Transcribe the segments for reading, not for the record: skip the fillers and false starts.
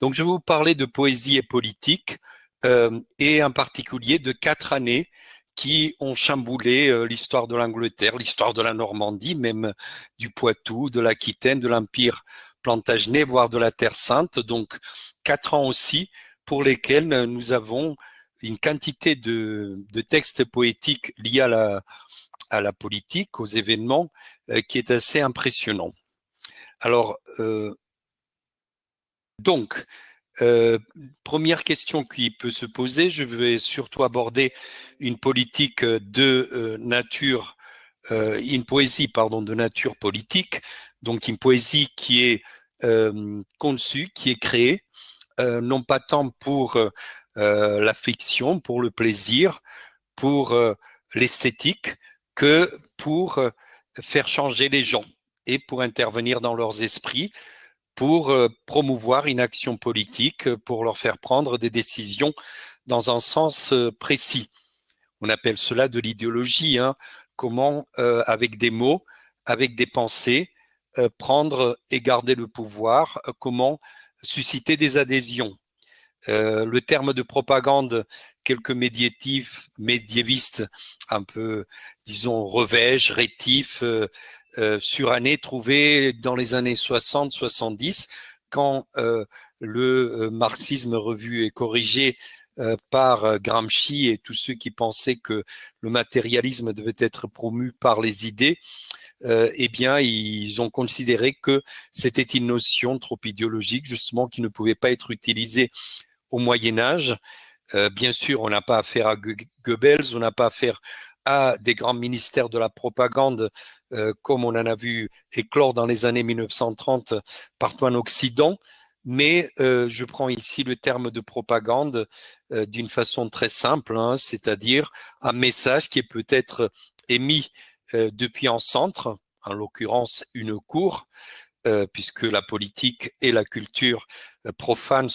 Donc, je vais vous parler de poésie et politique, et en particulier de 4 années qui ont chamboulé l'histoire de l'Angleterre, l'histoire de la Normandie, même du Poitou, de l'Aquitaine, de l'Empire plantagenet, voire de la Terre Sainte. Donc, 4 ans aussi pour lesquels nous avons une quantité de textes poétiques liés à la politique, aux événements, qui est assez impressionnant. Alors, donc, première question qui peut se poser, je vais surtout aborder une politique de nature, une poésie, pardon, de nature politique, donc une poésie qui est conçue, qui est créée, non pas tant pour la fiction, pour le plaisir, pour l'esthétique, que pour faire changer les gens et pour intervenir dans leurs esprits, pour promouvoir une action politique, pour leur faire prendre des décisions dans un sens précis. On appelle cela de l'idéologie, hein. Comment, avec des mots, avec des pensées, prendre et garder le pouvoir, comment susciter des adhésions. Le terme de propagande, quelques médiévistes un peu, disons, revêches, rétifs, surannés, trouvés dans les années 60-70, quand le marxisme revu et corrigé par Gramsci et tous ceux qui pensaient que le matérialisme devait être promu par les idées, eh bien, ils ont considéré que c'était une notion trop idéologique, justement, qui ne pouvait pas être utilisée au Moyen-Âge. Bien sûr, on n'a pas affaire à Goebbels, on n'a pas affaire à des grands ministères de la propagande comme on en a vu éclore dans les années 1930 partout en Occident, mais je prends ici le terme de propagande d'une façon très simple, hein, c'est-à-dire un message qui est peut-être émis depuis un centre, en l'occurrence une cour, puisque la politique et la culture profane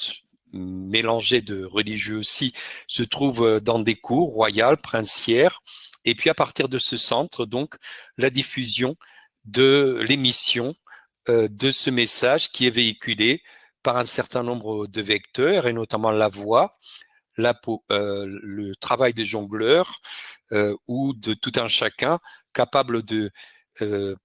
mélangées de religieux aussi, se trouvent dans des cours royales, princières, et puis à partir de ce centre, donc, la diffusion de l'émission de ce message qui est véhiculé par un certain nombre de vecteurs, et notamment la voix, le travail des jongleurs, ou de tout un chacun capable euh,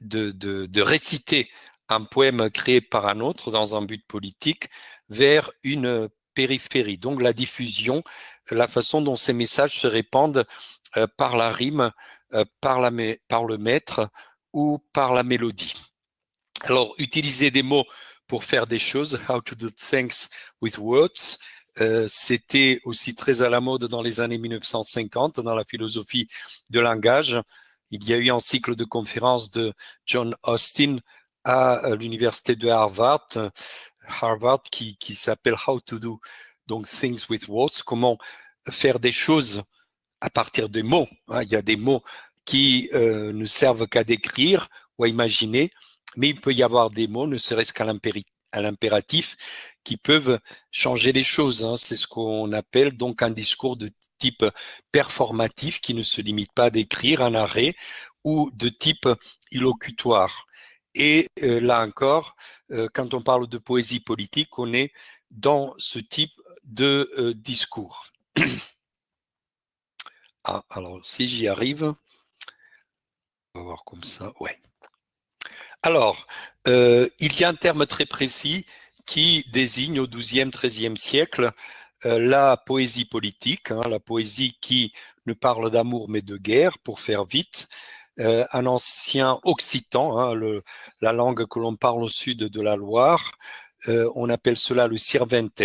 de réciter un poème créé par un autre dans un but politique vers une périphérie. Donc la diffusion, la façon dont ces messages se répandent par la rime, par le maître ou par la mélodie. Alors, utiliser des mots pour faire des choses, how to do things with words, c'était aussi très à la mode dans les années 1950 dans la philosophie de langage. Il y a eu un cycle de conférences de John Austin à l'université de Harvard, qui s'appelle How to do donc things with words, comment faire des choses à partir des mots. Il y a des mots qui ne servent qu'à décrire ou à imaginer, mais il peut y avoir des mots, ne serait-ce qu'à l'impératif, qui peuvent changer les choses. C'est ce qu'on appelle donc un discours de type performatif qui ne se limite pas à décrire un arrêt, ou de type illocutoire. Et là encore, quand on parle de poésie politique, on est dans ce type de discours. Ah, alors si j'y arrive, on va voir comme ça, ouais. Alors, il y a un terme très précis qui désigne au XIIe, XIIIe siècle la poésie politique, hein, la poésie qui ne parle d'amour mais de guerre, pour faire vite. Un ancien occitan, hein, la langue que l'on parle au sud de la Loire, on appelle cela le Cervantes,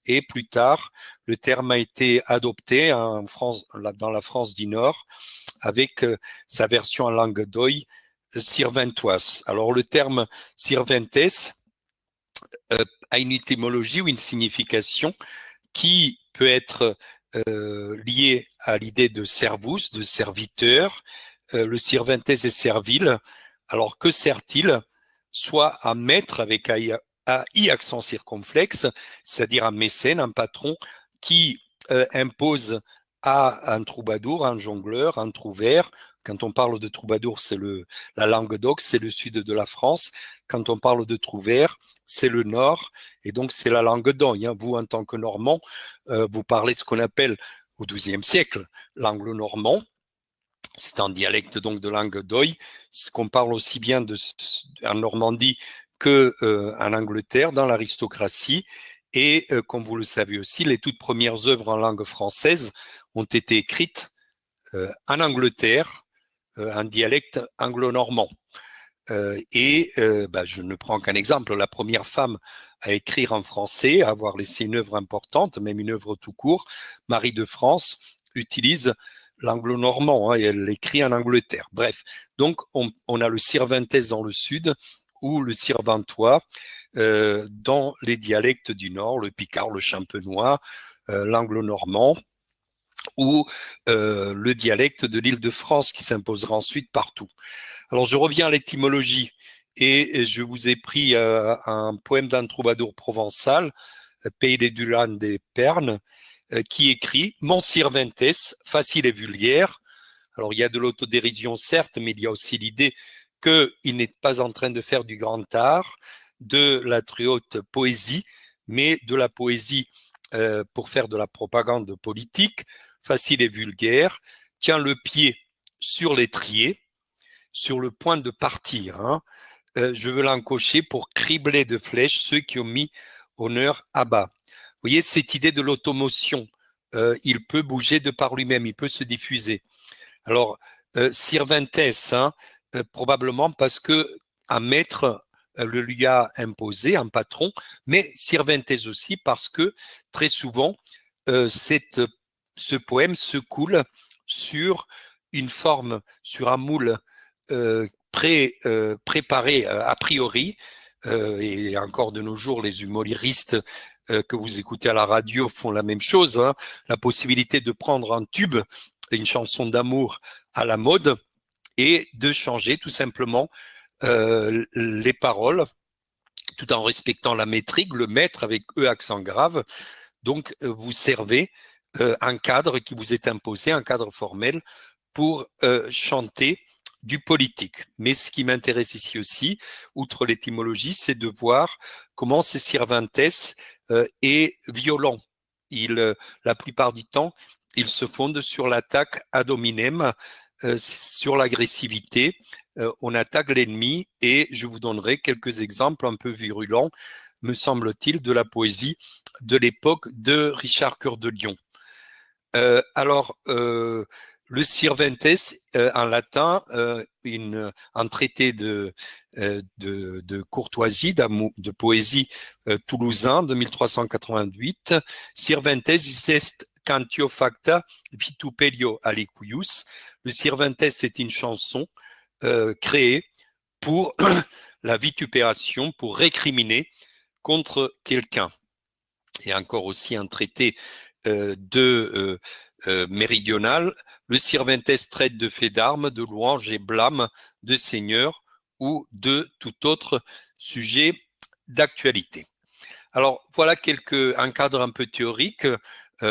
et plus tard, le terme a été adopté en France, dans la France du Nord, avec sa version en langue d'oï, Cervantois. Alors le terme Cervantes a une étymologie ou une signification qui peut être liée à l'idée de servus, de serviteur. Le Cervantes est servile. Alors que sert-il? Soit un maître avec AI accent circonflexe, c'est-à-dire un mécène, un patron qui impose à un troubadour, un jongleur, un trouvère. Quand on parle de troubadour, c'est la langue d'Oc, c'est le sud de la France. quand on parle de Trouvère, c'est le nord, et donc c'est la langue d'oï. Hein. Vous, en tant que Normand, vous parlez ce qu'on appelle au XIIe siècle l'anglo-normand. C'est un dialecte donc de langue d'oï, ce qu'on parle aussi bien en Normandie qu'en Angleterre, dans l'aristocratie. Et comme vous le savez aussi, les toutes premières œuvres en langue française ont été écrites en Angleterre, en dialecte anglo-normand. Je ne prends qu'un exemple. La première femme à écrire en français, à avoir laissé une œuvre importante, même une œuvre tout court, Marie de France, utilise l'anglo-normand, hein, et elle l'écrit en Angleterre. Bref, donc on a le sirventès dans le sud ou le sirventois dans les dialectes du nord, le picard, le champenois, l'anglo-normand, ou le dialecte de l'Île-de-France qui s'imposera ensuite partout. Alors je reviens à l'étymologie et je vous ai pris un poème d'un troubadour provençal, Pays des Dulan des Pernes, qui écrit « Mon sirventès, facile et vulgaire ». Alors il y a de l'autodérision certes, mais il y a aussi l'idée qu'il n'est pas en train de faire du grand art, de la très haute poésie, mais de la poésie pour faire de la propagande politique, facile et vulgaire, tient le pied sur l'étrier, sur le point de partir. Hein. Je veux l'encocher pour cribler de flèches ceux qui ont mis honneur à bas. Vous voyez, cette idée de l'automotion, il peut bouger de par lui-même, il peut se diffuser. Alors, sirventès, hein, probablement parce que un maître le lui a imposé, un patron, mais sirventès aussi parce que très souvent, ce poème se coule sur une forme, sur un moule préparé a priori, et encore de nos jours, les humoristes que vous écoutez à la radio font la même chose, hein, la possibilité de prendre un tube, une chanson d'amour à la mode, et de changer tout simplement les paroles, tout en respectant la métrique, le maître avec E accent grave. Donc, vous servez un cadre qui vous est imposé, un cadre formel pour chanter du politique. Mais ce qui m'intéresse ici aussi, outre l'étymologie, c'est de voir comment ce sirventès est violent. La plupart du temps, il se fonde sur l'attaque ad hominem, sur l'agressivité. On attaque l'ennemi et je vous donnerai quelques exemples un peu virulents, me semble-t-il, de la poésie de l'époque de Richard Cœur de Lion. Le sirventès, en latin, un traité de courtoisie, de poésie toulousain de 1388, sirventès est cantio facta vitupelio alicuius. Le sirventès, c'est une chanson créée pour la vitupération, pour récriminer contre quelqu'un. Et encore aussi un traité méridional, le sirventès traite de faits d'armes, de louanges et blâmes de seigneurs ou de tout autre sujet d'actualité. Alors voilà un cadre un peu théorique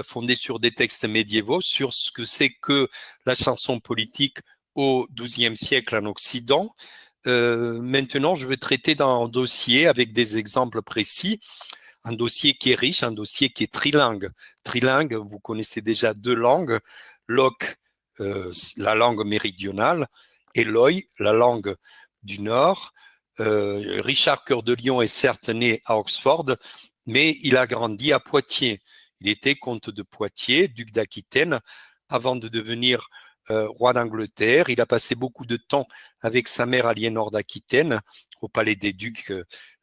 fondé sur des textes médiévaux, sur ce que c'est que la chanson politique au XIIe siècle en Occident. Maintenant, je vais traiter d'un dossier avec des exemples précis, un dossier qui est riche, un dossier qui est trilingue. Trilingue, vous connaissez déjà deux langues, l'oc, la langue méridionale, et l'oï, la langue du Nord. Richard Cœur de Lion est certes né à Oxford, mais il a grandi à Poitiers. Il était comte de Poitiers, duc d'Aquitaine, avant de devenir roi d'Angleterre. Il a passé beaucoup de temps avec sa mère Aliénor d'Aquitaine, au palais des Ducs,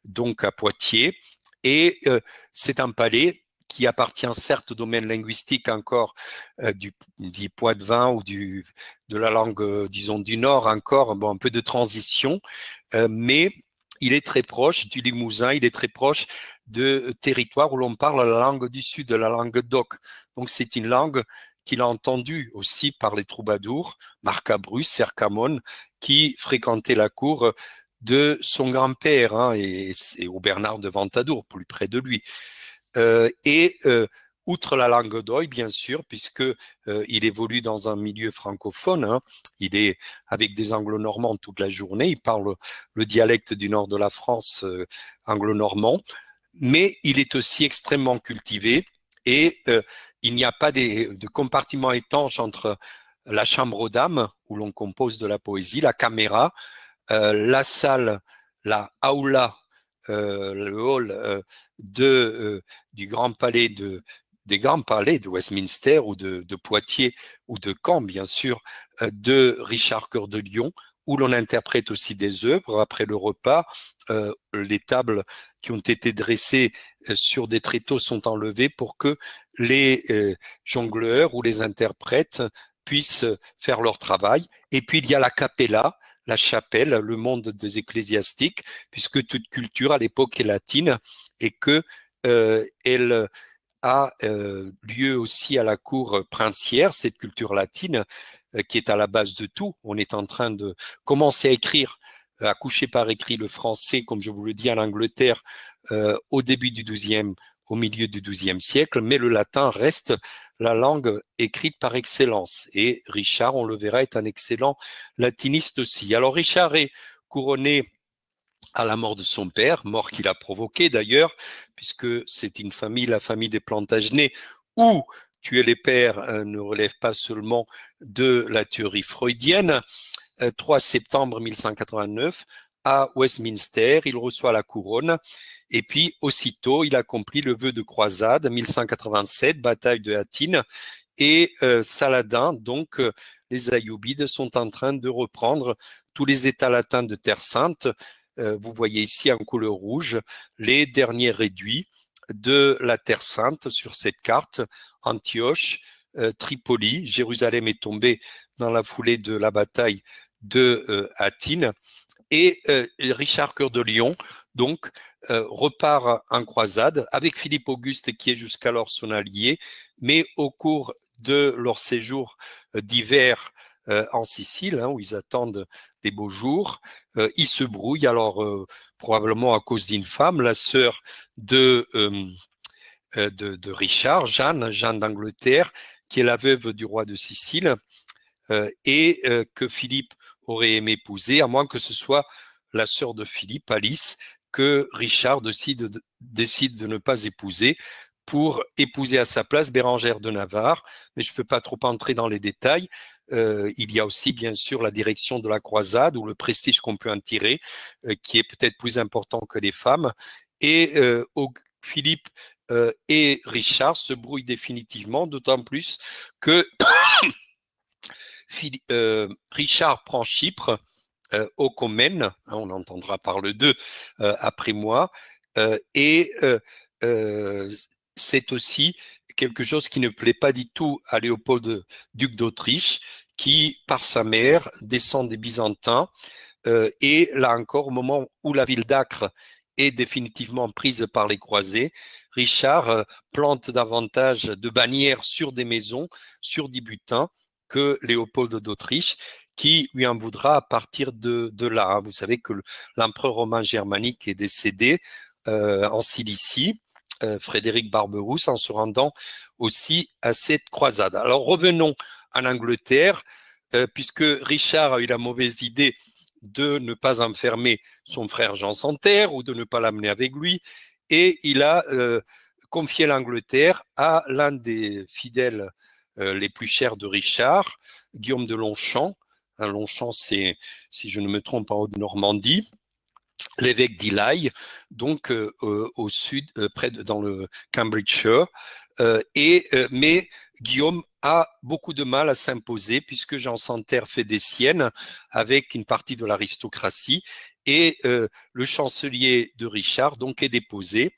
donc à Poitiers. Et c'est un palais qui appartient certes au domaine linguistique encore du poitevin ou de la langue, disons, du Nord encore, bon, un peu de transition, mais il est très proche du Limousin, il est très proche de territoires où l'on parle la langue du Sud, la langue d'oc. Donc c'est une langue qu'il a entendue aussi par les troubadours, Marcabru, Cercamon, qui fréquentaient la cour de son grand-père, hein, et au Bernard de Ventadour, plus près de lui. outre la langue d'oï, bien sûr, puisque il évolue dans un milieu francophone, hein. Il est avec des anglo-normands toute la journée, il parle le dialecte du nord de la France, anglo-normand, mais il est aussi extrêmement cultivé et il n'y a pas de compartiment étanche entre la chambre aux dames, où l'on compose de la poésie, la caméra, la salle, la aula, le hall du Grand Palais des Grands Palais de Westminster ou de Poitiers ou de Caen, bien sûr, de Richard Cœur de Lion, où l'on interprète aussi des œuvres. Après le repas, les tables qui ont été dressées sur des tréteaux sont enlevées pour que les jongleurs ou les interprètes puissent faire leur travail. Et puis il y a la capella, la chapelle, le monde des ecclésiastiques, puisque toute culture à l'époque est latine et que elle a lieu aussi à la cour princière, cette culture latine qui est à la base de tout. On est en train de commencer à écrire, à coucher par écrit le français, comme je vous le dis, en Angleterre, au début du XIIe, au milieu du XIIe siècle, mais le latin reste la langue écrite par excellence. Et Richard, on le verra, est un excellent latiniste aussi. Alors Richard est couronné à la mort de son père, mort qu'il a provoquée d'ailleurs, puisque c'est une famille, la famille des Plantagenets, où tuer les pères ne relève pas seulement de la théorie freudienne. 3 septembre 1189, à Westminster, il reçoit la couronne, et puis aussitôt, il accomplit le vœu de croisade, 1187, bataille de Hattin, et Saladin, donc les Ayyoubides, sont en train de reprendre tous les États latins de Terre Sainte. Vous voyez ici en couleur rouge les derniers réduits de la Terre Sainte sur cette carte. Antioche, Tripoli, Jérusalem est tombée dans la foulée de la bataille de Hattin, et Richard Cœur de Lion donc repart en croisade avec Philippe Auguste qui est jusqu'alors son allié, mais au cours de leur séjour d'hiver en Sicile, hein, où ils attendent les beaux jours, ils se brouillent, alors probablement à cause d'une femme, la sœur de Richard, Jeanne d'Angleterre, qui est la veuve du roi de Sicile, et que Philippe aurait aimé épouser, à moins que ce soit la sœur de Philippe, Alice, que Richard décide de ne pas épouser pour épouser à sa place Bérengère de Navarre. Mais je ne peux pas trop entrer dans les détails. Il y a aussi, bien sûr, la direction de la croisade ou le prestige qu'on peut en tirer, qui est peut-être plus important que les femmes. Et Philippe et Richard se brouillent définitivement, d'autant plus que Richard prend Chypre, Ocomène, hein, on entendra parler d'eux après moi, et c'est aussi quelque chose qui ne plaît pas du tout à Léopold, duc d'Autriche, qui, par sa mère, descend des Byzantins, et là encore, au moment où la ville d'Acre est définitivement prise par les croisés, Richard plante davantage de bannières sur des maisons, sur des butins, que Léopold d'Autriche, qui lui en voudra à partir de là. Vous savez que l'empereur romain germanique est décédé en Cilicie, Frédéric Barberousse, en se rendant aussi à cette croisade. Alors revenons en Angleterre, puisque Richard a eu la mauvaise idée de ne pas enfermer son frère Jean sans terre ou de ne pas l'amener avec lui, et il a confié l'Angleterre à l'un des fidèles les plus chers de Richard, Guillaume de Longchamp. Longchamp, c'est, si je ne me trompe, en Haute-Normandie, l'évêque d'Ely, donc au sud, dans le Cambridgeshire. Mais Guillaume a beaucoup de mal à s'imposer puisque Jean Santerre fait des siennes avec une partie de l'aristocratie, et le chancelier de Richard donc est déposé,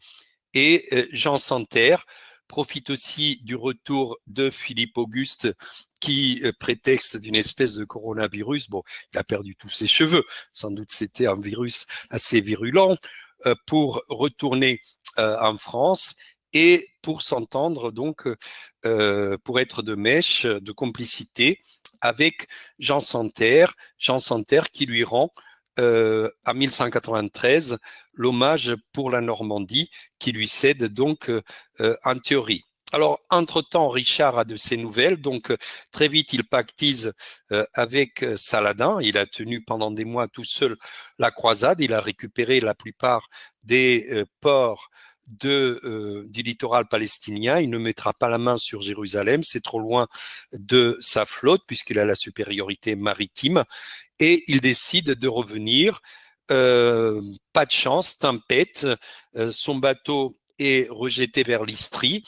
et Jean Santerre profite aussi du retour de Philippe Auguste qui prétexte d'une espèce de coronavirus. Bon, il a perdu tous ses cheveux, sans doute c'était un virus assez virulent, pour retourner en France et pour s'entendre donc, pour être de mèche, de complicité avec Jean Santerre qui lui rend en 1193 l'hommage pour la Normandie, qui lui cède donc en théorie. Alors, entre-temps, Richard a de ses nouvelles, donc très vite, il pactise avec Saladin. Il a tenu pendant des mois tout seul la croisade. Il a récupéré la plupart des ports du littoral palestinien. Il ne mettra pas la main sur Jérusalem, c'est trop loin de sa flotte puisqu'il a la supériorité maritime. Et il décide de revenir. Pas de chance, tempête. Son bateau est rejeté vers l'Istrie.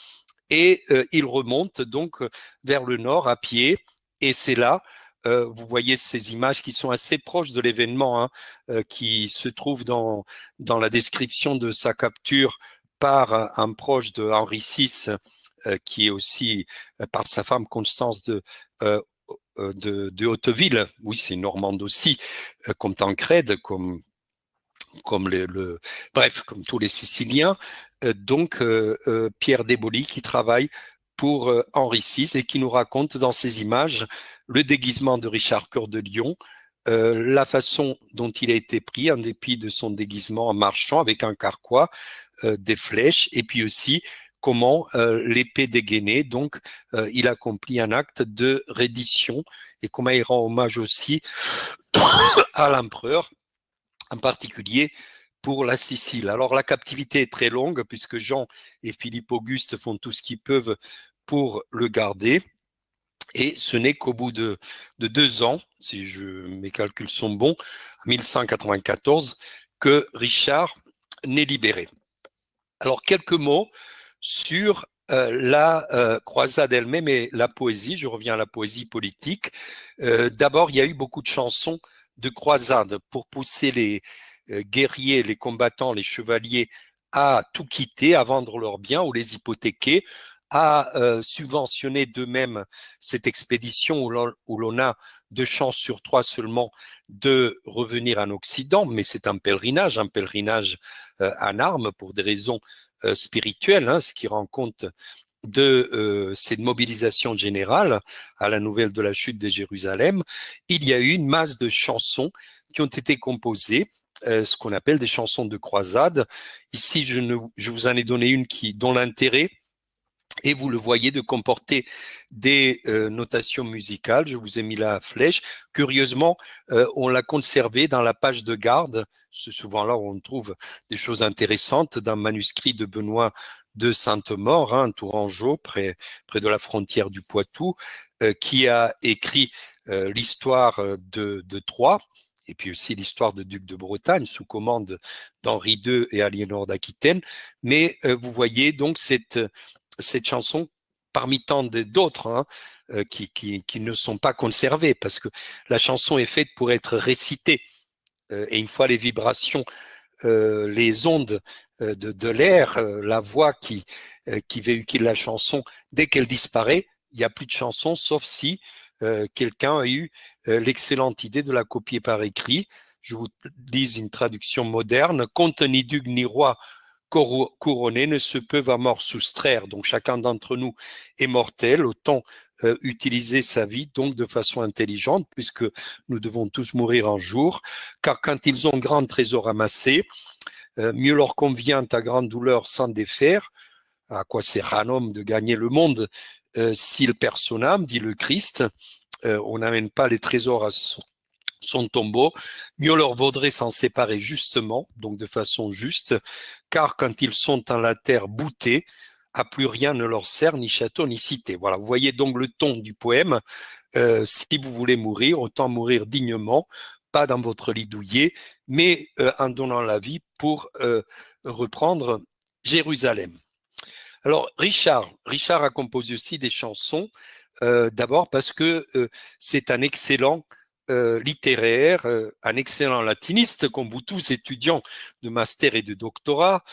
Et il remonte donc vers le nord à pied. Et c'est là, vous voyez ces images qui sont assez proches de l'événement, hein, qui se trouve dans la description de sa capture par un proche de Henri VI, qui est aussi par sa femme Constance de Hauteville. Oui, c'est Normande aussi, comme Tancrède, comme bref, comme tous les Siciliens. Donc, Pierre Desbolis qui travaille pour Henri VI et qui nous raconte dans ces images le déguisement de Richard Cœur de Lion, la façon dont il a été pris en dépit de son déguisement en marchant avec un carquois, des flèches, et puis aussi comment l'épée dégainée, donc il accomplit un acte de reddition et comment il rend hommage aussi à l'empereur, en particulier pour la Sicile. Alors la captivité est très longue puisque Jean et Philippe Auguste font tout ce qu'ils peuvent pour le garder. Et ce n'est qu'au bout de 2 ans, si mes calculs sont bons, en 1194, que Richard n'est libéré. Alors quelques mots sur la croisade elle-même et la poésie. Je reviens à la poésie politique. D'abord, il y a eu beaucoup de chansons de croisade pour pousser les guerriers, les combattants, les chevaliers à tout quitter, à vendre leurs biens ou les hypothéquer, à subventionner d'eux-mêmes cette expédition où l'on a 2 chances sur 3 seulement de revenir en Occident, mais c'est un pèlerinage en armes pour des raisons spirituelles, hein, ce qui rend compte de cette mobilisation générale à la nouvelle de la chute de Jérusalem. Il y a eu une masse de chansons qui ont été composées, ce qu'on appelle des chansons de croisade. Ici, je vous en ai donné une dont l'intérêt, et vous le voyez, de comporter des notations musicales. Je vous ai mis la flèche. Curieusement, on l'a conservé dans la page de garde. C'est souvent là où on trouve des choses intéressantes, d'un manuscrit de Benoît de Sainte-Maure, hein, Tourangeau, près de la frontière du Poitou, qui a écrit l'histoire de Troyes, et puis aussi l'histoire de Duc de Bretagne sous commande d'Henri II et Aliénor d'Aquitaine. Mais vous voyez donc cette chanson parmi tant d'autres, hein, qui ne sont pas conservées, parce que la chanson est faite pour être récitée. Et une fois les vibrations, les ondes de l'air, la voix qui véhicule la chanson, dès qu'elle disparaît, il n'y a plus de chanson, sauf si quelqu'un a eu l'excellente idée de la copier par écrit. Je vous lis une traduction moderne. « Comte ni duc ni roi couronnés ne se peuvent à mort soustraire. » Donc chacun d'entre nous est mortel, autant utiliser sa vie donc de façon intelligente, puisque nous devons tous mourir un jour, car quand ils ont grand trésor amassé, mieux leur convient à grande douleur s'en défaire. À quoi sert un homme de gagner le monde s'il perd son âme, dit le Christ. On n'amène pas les trésors à son tombeau, mieux leur vaudrait s'en séparer justement, donc de façon juste, car quand ils sont en la terre boutés, à plus rien ne leur sert, ni château, ni cité. Voilà, vous voyez donc le ton du poème. Si vous voulez mourir, autant mourir dignement, pas dans votre lit douillet, mais en donnant la vie pour reprendre Jérusalem. Alors, Richard a composé aussi des chansons, d'abord parce que c'est un excellent littéraire, un excellent latiniste, comme vous tous, étudiants de master et de doctorat.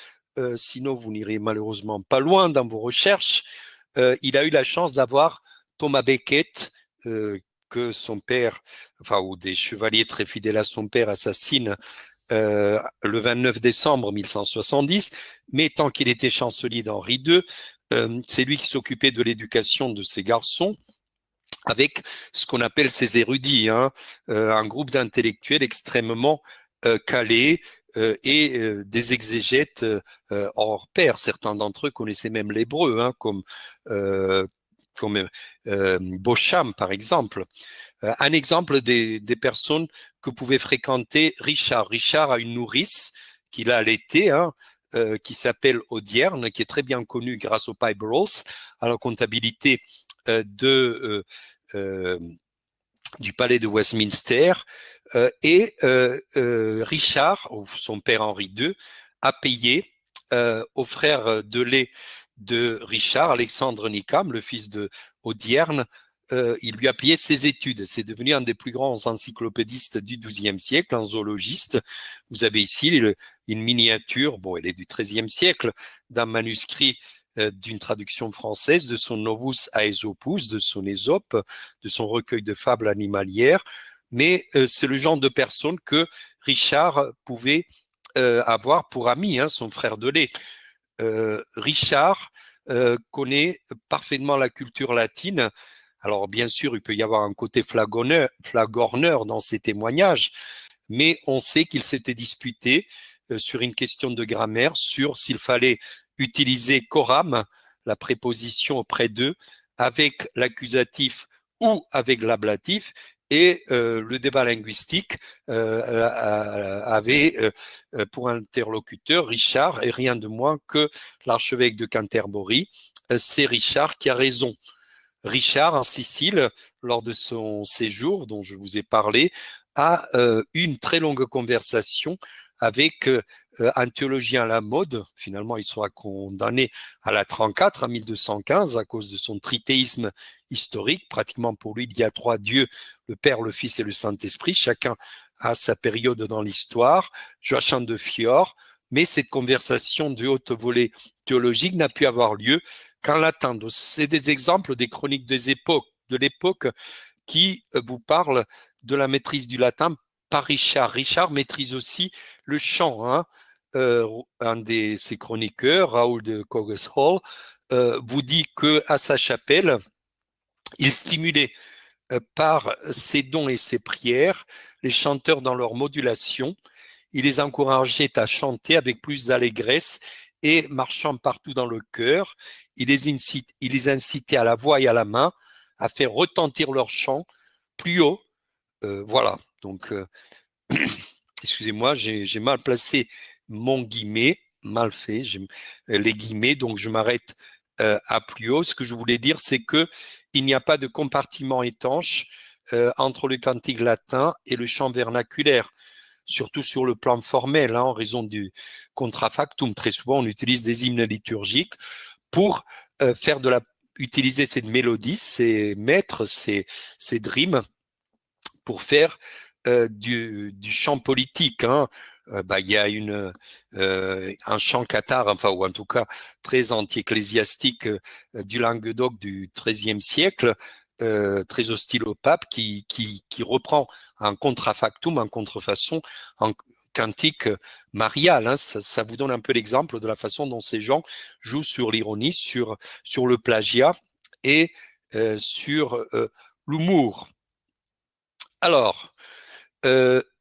Sinon, vous n'irez malheureusement pas loin dans vos recherches. Il a eu la chance d'avoir Thomas Becket, que son père, ou des chevaliers très fidèles à son père, assassinent le 29 décembre 1170, mais tant qu'il était chancelier d'Henri II, c'est lui qui s'occupait de l'éducation de ses garçons, avec ce qu'on appelle ses érudits, hein, un groupe d'intellectuels extrêmement calés, des exégètes hors pair. Certains d'entre eux connaissaient même l'hébreu, hein, comme Beauchamp, par exemple. Un exemple des personnes que pouvait fréquenter Richard. Richard a une nourrice qu'il a allaitée, hein, qui s'appelle Audierne, qui est très bien connue grâce au Pipe Rolls, à la comptabilité du palais de Westminster. Richard, son père Henri II, a payé au frère de lait de Richard, Alexandre Nicam, le fils de Audierne, il lui a payé ses études. C'est devenu un des plus grands encyclopédistes du XIIe siècle, un zoologiste. Vous avez ici une miniature, bon, elle est du XIIIe siècle, d'un manuscrit d'une traduction française de son Novus Aesopus, de son Ésope, de son recueil de fables animalières. Mais c'est le genre de personne que Richard pouvait avoir pour ami, hein, son frère de lait. Richard connaît parfaitement la culture latine. Alors, bien sûr, il peut y avoir un côté flagorneur dans ses témoignages, mais on sait qu'il s'était disputé sur une question de grammaire, sur s'il fallait utiliser coram, la préposition auprès d'eux, avec l'accusatif ou avec l'ablatif, et le débat linguistique avait pour interlocuteur Richard, et rien de moins que l'archevêque de Canterbury. C'est Richard qui a raison. Richard, en Sicile, lors de son séjour dont je vous ai parlé, a eu une très longue conversation avec un théologien à la mode. Finalement, il sera condamné à la 34, en 1215, à cause de son trithéisme historique. Pratiquement pour lui, il y a trois dieux, le Père, le Fils et le Saint-Esprit. Chacun a sa période dans l'histoire. Joachim de Fiore. Mais cette conversation de haute volée théologique n'a pu avoir lieu qu'en latin. C'est des exemples des chroniques de l'époque qui vous parlent de la maîtrise du latin par Richard. Richard maîtrise aussi le chant. Hein. Un de ses chroniqueurs, Raoul de Coggeshall, vous dit qu'à sa chapelle, il stimulait par ses dons et ses prières les chanteurs dans leur modulation. Il les encourageait à chanter avec plus d'allégresse et marchant partout dans le chœur. Il les incitait à la voix et à la main à faire retentir leur chant plus haut. Voilà, donc excusez-moi, j'ai mal placé mon guillemet, mal fait, les guillemets, donc je m'arrête à plus haut. Ce que je voulais dire, c'est que il n'y a pas de compartiment étanche entre le cantique latin et le chant vernaculaire, surtout sur le plan formel, hein, en raison du contrafactum. Très souvent, on utilise des hymnes liturgiques pour utiliser cette mélodie, ces mètres, ces drims, pour faire du chant politique. Hein. Il y a un chant cathare, enfin, ou en tout cas très anti-ecclésiastique du Languedoc du XIIIe siècle, très hostile au pape, qui reprend en contrafactum, en contrefaçon, en cantique marial. Hein. Ça vous donne un peu l'exemple de la façon dont ces gens jouent sur l'ironie, sur le plagiat et sur l'humour. Alors,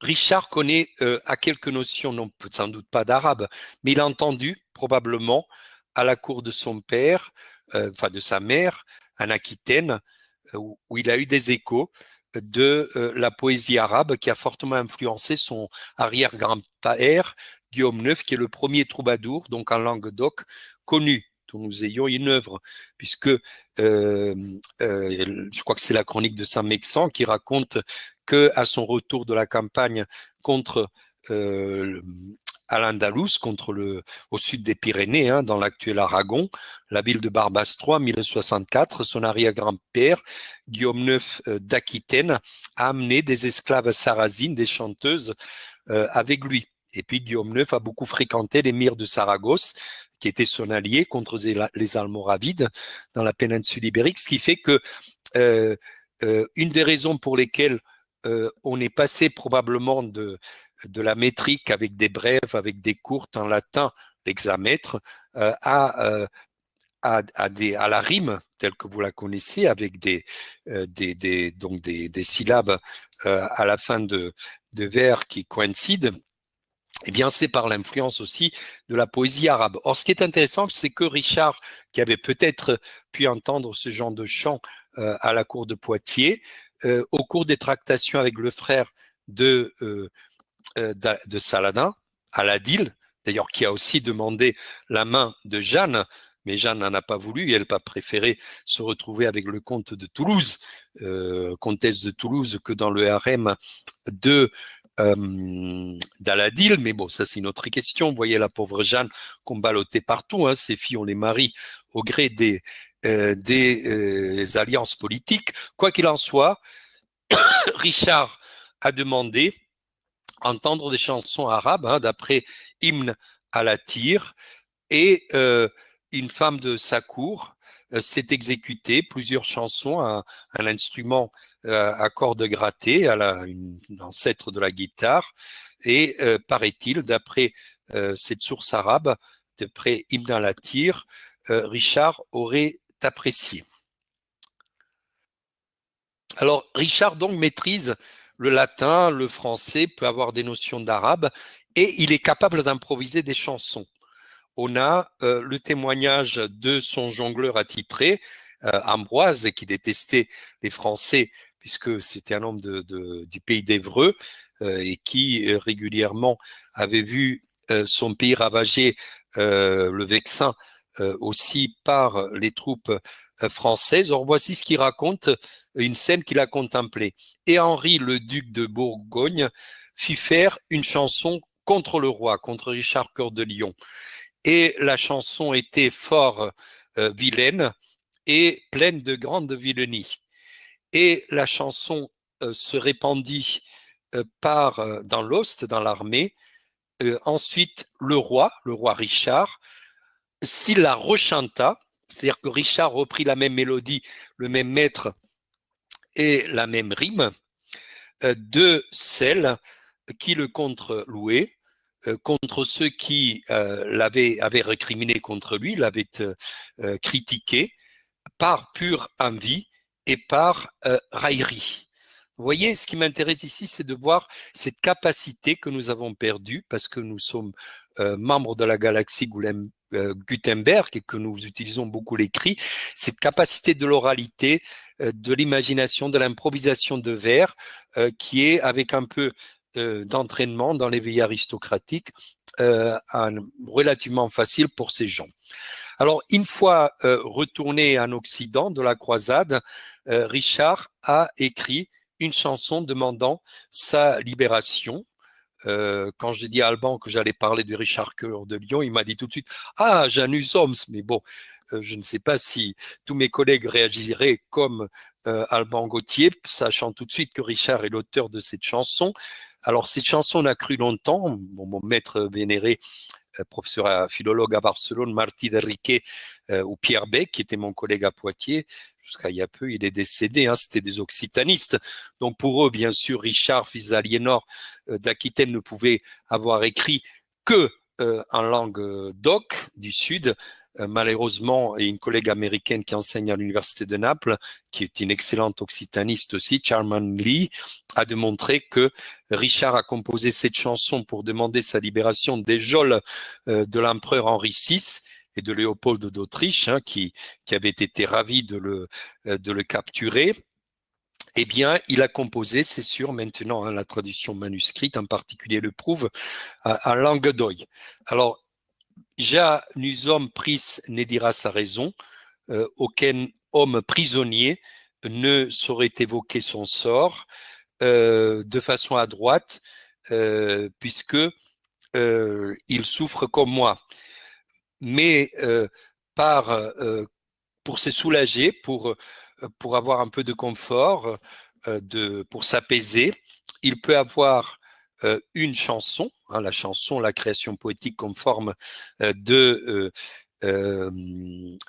Richard connaît à quelques notions, non sans doute pas d'arabe, mais il a entendu probablement à la cour de son père, de sa mère, en Aquitaine, où il a eu des échos de la poésie arabe qui a fortement influencé son arrière-grand-père, Guillaume IX, qui est le premier troubadour, donc en Languedoc, connu, dont nous ayons une œuvre, puisque je crois que c'est la chronique de Saint-Mexan qui raconte qu'à son retour de la campagne contre Al-Andalus, au sud des Pyrénées, hein, dans l'actuel Aragon, la ville de Barbastro, en 1064, son arrière-grand-père, Guillaume IX d'Aquitaine, a amené des esclaves sarrasines, des chanteuses, avec lui. Et puis Guillaume IX a beaucoup fréquenté l'émir de Saragosse, qui était son allié contre les Almoravides dans la péninsule ibérique, ce qui fait que une des raisons pour lesquelles on est passé probablement de la métrique avec des brèves, avec des courtes en latin, l'hexamètre, à la rime telle que vous la connaissez, avec des syllabes à la fin de vers qui coïncident. eh bien, c'est par l'influence aussi de la poésie arabe. Or, ce qui est intéressant, c'est que Richard, qui avait peut-être pu entendre ce genre de chant à la cour de Poitiers, au cours des tractations avec le frère de Saladin, Aladil, d'ailleurs qui a aussi demandé la main de Jeanne, mais Jeanne n'en a pas voulu, elle a préféré se retrouver avec le comte de Toulouse, comtesse de Toulouse, que dans le harem de d'Aladil, mais bon, ça c'est une autre question. Vous voyez la pauvre Jeanne qu'on ballottait partout, hein. Ces filles, on les marie au gré des alliances politiques. Quoi qu'il en soit, Richard a demandé entendre des chansons arabes, hein, d'après Hymne à la tire, et une femme de sa cour s'est exécutée plusieurs chansons à l'instrument à cordes grattées, une ancêtre de la guitare, et paraît-il, d'après cette source arabe, d'après Ibn al-Athir, Richard aurait apprécié. Alors, Richard donc maîtrise le latin, le français, peut avoir des notions d'arabe, et il est capable d'improviser des chansons. On a le témoignage de son jongleur attitré, Ambroise, qui détestait les Français, puisque c'était un homme du pays d'Évreux, et qui régulièrement avait vu son pays ravagé, le Vexin, aussi par les troupes françaises. Or, voici ce qu'il raconte, une scène qu'il a contemplée. Et Henri, le duc de Bourgogne, fit faire une chanson contre le roi, contre Richard Cœur de Lion. Et la chanson était fort vilaine et pleine de grandes vilenies. Et la chanson se répandit dans l'ost, dans l'armée. Ensuite, le roi Richard, s'il la rechanta, c'est-à-dire que Richard reprit la même mélodie, le même maître et la même rime, de celles qui le contre-louaient, contre ceux qui avaient récriminé contre lui, l'avaient critiqué par pure envie et par raillerie. Vous voyez, ce qui m'intéresse ici, c'est de voir cette capacité que nous avons perdue parce que nous sommes membres de la galaxie Gutenberg et que nous utilisons beaucoup l'écrit, cette capacité de l'oralité, de l'imagination, de l'improvisation de vers qui est avec un peu d'entraînement dans l'éveil aristocratique relativement facile pour ces gens. Alors, une fois retourné en Occident de la croisade, Richard a écrit une chanson demandant sa libération. Quand j'ai dit à Alban que j'allais parler de Richard Cœur de Lion, il m'a dit tout de suite « Ah, Janus Homs !» Mais bon, je ne sais pas si tous mes collègues réagiraient comme Alban Gauthier, sachant tout de suite que Richard est l'auteur de cette chanson. Alors, cette chanson, on a cru longtemps. Bon, mon maître vénéré, professeur philologue à Barcelone, Martí de Riquet, ou Pierre Bec, qui était mon collègue à Poitiers, jusqu'à il y a peu, il est décédé, hein, c'était des occitanistes. Donc pour eux, bien sûr, Richard, fils d'Aliénor d'Aquitaine, ne pouvait avoir écrit que en langue d'oc du Sud. Malheureusement, et une collègue américaine qui enseigne à l'université de Naples, qui est une excellente occitaniste aussi, Charman Lee, a démontré que Richard a composé cette chanson pour demander sa libération des geôles de l'empereur Henri VI et de Léopold d'Autriche, hein, qui avait été ravi de le capturer. Eh bien, il a composé, c'est sûr, maintenant, hein, la traduction manuscrite en particulier le prouve, en langue d'oï. Alors, Janus homme pris ne dira sa raison, aucun homme prisonnier ne saurait évoquer son sort de façon adroite, puisque il souffre comme moi. Mais pour se soulager, pour avoir un peu de confort, pour s'apaiser, il peut avoir une chanson, hein, la chanson, la création poétique comme forme de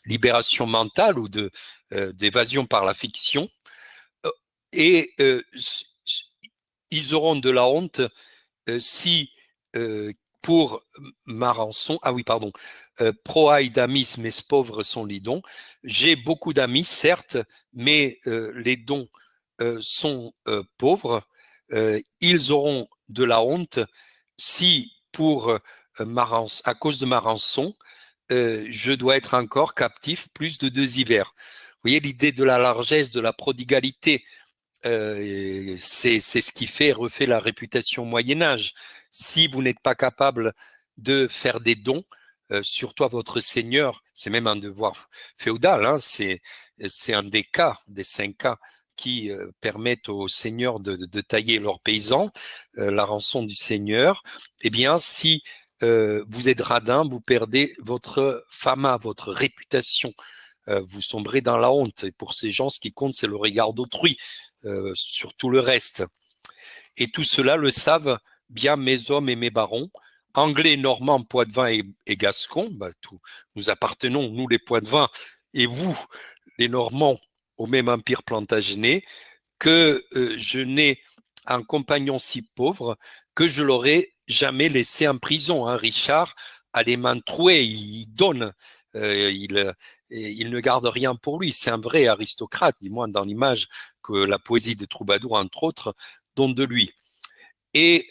libération mentale ou d'évasion par la fiction, et ils auront de la honte si pour ma rançon, ah oui, pardon, proae d'amis, mes pauvres sont les dons. J'ai beaucoup d'amis, certes, mais les dons sont pauvres. Ils auront de la honte si à cause de ma rançon, je dois être encore captif plus de 2 hivers. Vous voyez l'idée de la largesse, de la prodigalité. C'est ce qui refait la réputation Moyen-Âge. Si vous n'êtes pas capable de faire des dons, surtout à votre seigneur, c'est même un devoir féodal, hein, c'est un des cas, des 5 cas qui permettent aux seigneurs de tailler leurs paysans, la rançon du seigneur. Eh bien, si vous êtes radin, vous perdez votre fama, votre réputation. Vous sombrez dans la honte. Et pour ces gens, ce qui compte, c'est le regard d'autrui, sur tout le reste. Et tout cela le savent bien mes hommes et mes barons, anglais, normands, poitevins et gascons. Nous appartenons, nous les poitevins, et vous, les Normands, au même empire plantagenet, que je n'ai un compagnon si pauvre que je l'aurais jamais laissé en prison. Hein. Richard a les mains trouées, il donne, il ne garde rien pour lui. C'est un vrai aristocrate, du moins dans l'image que la poésie de Troubadour, entre autres, donne de lui. Et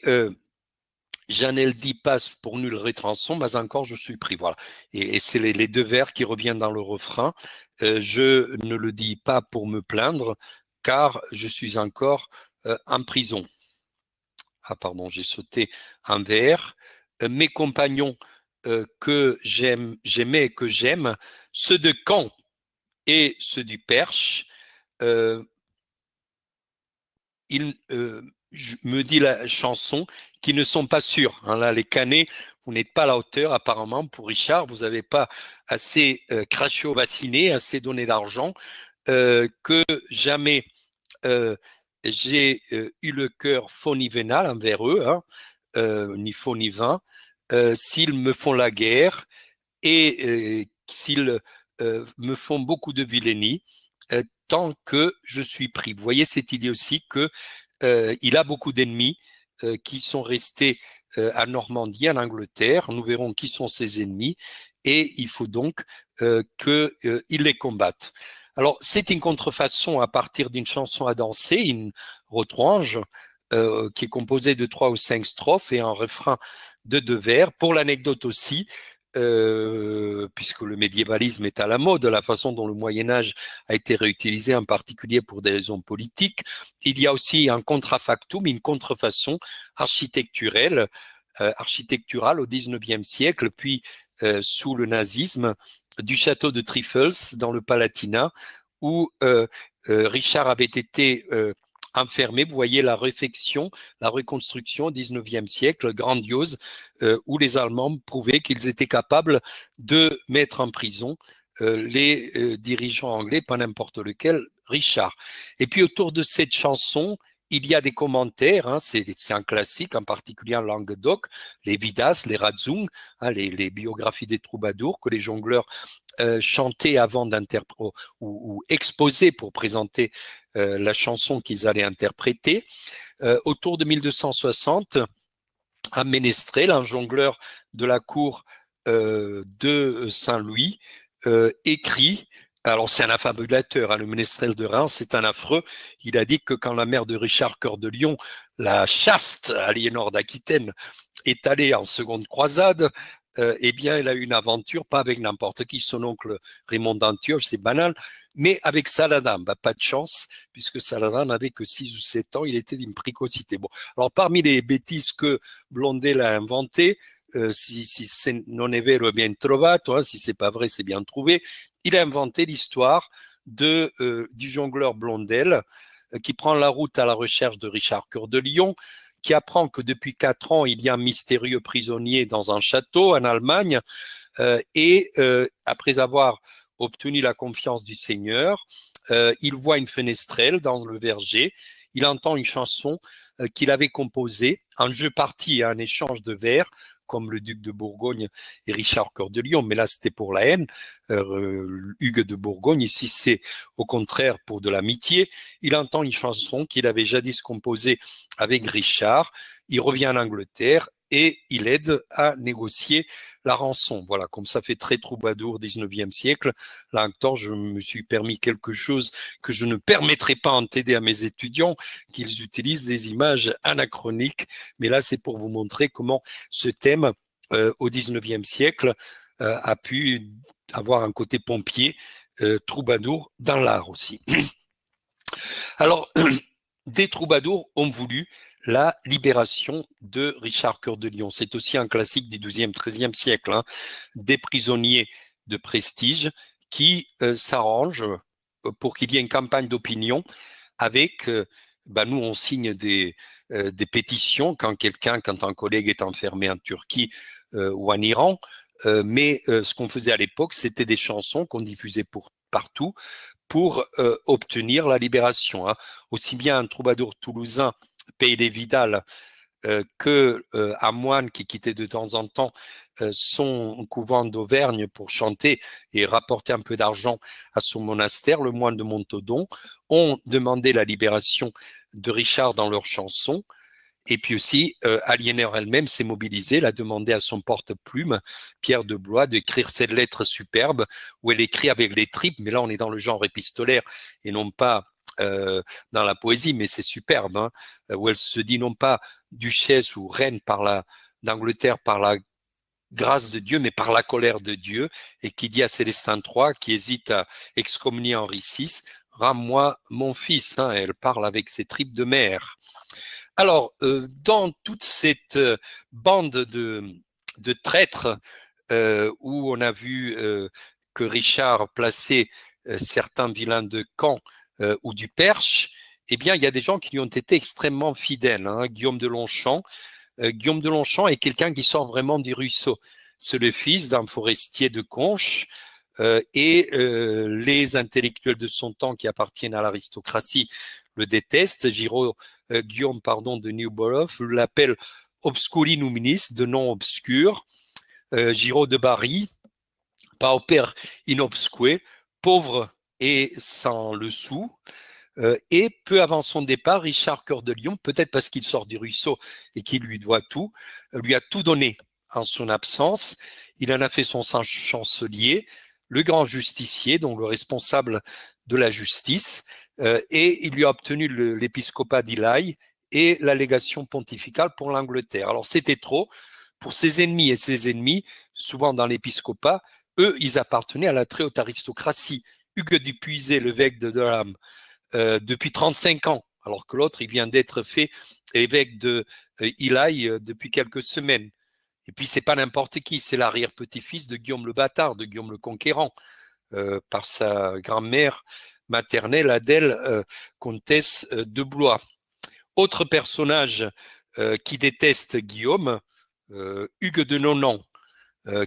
Janel dit passe pour nul rétrançon, mais encore je suis pris. Voilà. Et c'est les 2 vers qui reviennent dans le refrain. Je ne le dis pas pour me plaindre, car je suis encore en prison. Ah pardon, j'ai sauté un vers. Mes compagnons que j'aimais et que j'aime, ceux de Caen et ceux du Perche, me dit la chanson, qui ne sont pas sûrs. Hein, là, les Canets, vous n'êtes pas à la hauteur apparemment pour Richard, vous n'avez pas assez craché au bassinet, assez donné d'argent, que jamais j'ai eu le cœur faux ni vénal envers eux, hein, ni faux ni vain, s'ils me font la guerre et s'ils me font beaucoup de vilainie, tant que je suis pris. Vous voyez cette idée aussi que il a beaucoup d'ennemis qui sont restés en Normandie, en Angleterre. Nous verrons qui sont ses ennemis et il faut donc qu'il les combatte. Alors, c'est une contrefaçon à partir d'une chanson à danser, une retrange, qui est composée de 3 ou 5 strophes et un refrain de 2 vers. Pour l'anecdote aussi, puisque le médiévalisme est à la mode, la façon dont le Moyen-Âge a été réutilisé en particulier pour des raisons politiques, il y a aussi un contrefactum, une contrefaçon architecturale au XIXe siècle, puis sous le nazisme, du château de Trifels dans le Palatinat, où Richard avait été enfermé. Vous voyez la réfection, la reconstruction au XIXe siècle, grandiose, où les Allemands prouvaient qu'ils étaient capables de mettre en prison les dirigeants anglais, pas n'importe lequel, Richard. Et puis autour de cette chanson, il y a des commentaires, hein, c'est un classique, en particulier en Languedoc, les Vidas, les Radzung, hein, les biographies des troubadours que les jongleurs chantaient avant d'interpréter ou exposaient pour présenter la chanson qu'ils allaient interpréter. Autour de 1260, un ménestrel, un jongleur de la cour de Saint-Louis, écrit. Alors, c'est un affabulateur, hein, le ménestrel de Reims, c'est un affreux. Il a dit que quand la mère de Richard Cœur de Lion, la chaste Aliénor d'Aquitaine, est allée en seconde croisade, eh bien, elle a eu une aventure, pas avec n'importe qui, son oncle Raymond d'Antioche, c'est banal, mais avec Saladin. Bah, pas de chance, puisque Saladin n'avait que 6 ou 7 ans, il était d'une précocité. Bon, alors, parmi les bêtises que Blondel a inventées, si non è vero è bien trovato, hein, si c'est pas vrai, c'est bien trouvé. Il a inventé l'histoire du jongleur Blondel qui prend la route à la recherche de Richard Cœur de Lion, qui apprend que depuis 4 ans, il y a un mystérieux prisonnier dans un château en Allemagne et après avoir obtenu la confiance du Seigneur, il voit une fenestrelle dans le verger, il entend une chanson qu'il avait composée, un jeu parti, un échange de vers, comme le duc de Bourgogne et Richard Cœur de Lion, mais là c'était pour la haine, Hugues de Bourgogne, ici c'est au contraire pour de l'amitié. Il entend une chanson qu'il avait jadis composée avec Richard, il revient en Angleterre et il aide à négocier la rançon. Voilà, comme ça fait très troubadour 19e siècle. Là encore, je me suis permis quelque chose que je ne permettrai pas en TD à mes étudiants, qu'ils utilisent des images anachroniques. Mais là, c'est pour vous montrer comment ce thème, au 19e siècle, a pu avoir un côté pompier, troubadour dans l'art aussi. Alors, des troubadours ont voulu la libération de Richard Cœur de Lion. C'est aussi un classique du XIIe, XIIIe siècle, hein, des prisonniers de prestige qui s'arrangent pour qu'il y ait une campagne d'opinion avec, nous on signe des pétitions quand un collègue est enfermé en Turquie ou en Iran, mais ce qu'on faisait à l'époque, c'était des chansons qu'on diffusait partout pour obtenir la libération. Hein. Aussi bien un troubadour toulousain, Payet Vidal, que un moine qui quittait de temps en temps son couvent d'Auvergne pour chanter et rapporter un peu d'argent à son monastère, le moine de Montaudoin, ont demandé la libération de Richard dans leurs chansons. Et puis aussi, Aliénor elle-même s'est mobilisée, elle a demandé à son porte-plume, Pierre de Blois, d'écrire cette lettre superbe où elle écrit avec les tripes, mais là on est dans le genre épistolaire et non pas dans la poésie, mais c'est superbe, hein, où elle se dit non pas duchesse ou reine d'Angleterre par la grâce de Dieu, mais par la colère de Dieu, et qui dit à Célestin III, qui hésite à excommunier Henri VI, rends-moi mon fils, hein, elle parle avec ses tripes de mère. Alors, dans toute cette bande de traîtres où on a vu que Richard plaçait certains vilains de Caen ou du Perche, eh bien, il y a des gens qui lui ont été extrêmement fidèles. Hein. Guillaume de Longchamp. Guillaume de Longchamp est quelqu'un qui sort vraiment du ruisseau. C'est le fils d'un forestier de Conches et les intellectuels de son temps qui appartiennent à l'aristocratie le détestent. Guillaume de Newborough l'appelle obscuri numinis, de nom obscur. Giraud de Barry, pauper in obsque, pauvre et sans le sou. Et peu avant son départ, Richard Cœur de Lion, peut-être parce qu'il sort du ruisseau et qu'il lui doit tout, lui a tout donné en son absence. Il en a fait son chancelier, le grand justicier, donc le responsable de la justice, et il lui a obtenu l'épiscopat d'Ilaï et la légation pontificale pour l'Angleterre. Alors c'était trop pour ses ennemis, et ses ennemis, souvent dans l'épiscopat, eux, ils appartenaient à la très haute aristocratie. Hugues du Puiset, l'évêque de Durham, depuis 35 ans, alors que l'autre, il vient d'être fait évêque de Ilaï depuis quelques semaines. Et puis, c'est pas n'importe qui, c'est l'arrière-petit-fils de Guillaume le Bâtard, de Guillaume le Conquérant, par sa grand-mère maternelle, Adèle, comtesse de Blois. Autre personnage qui déteste Guillaume, Hugues de Nonan,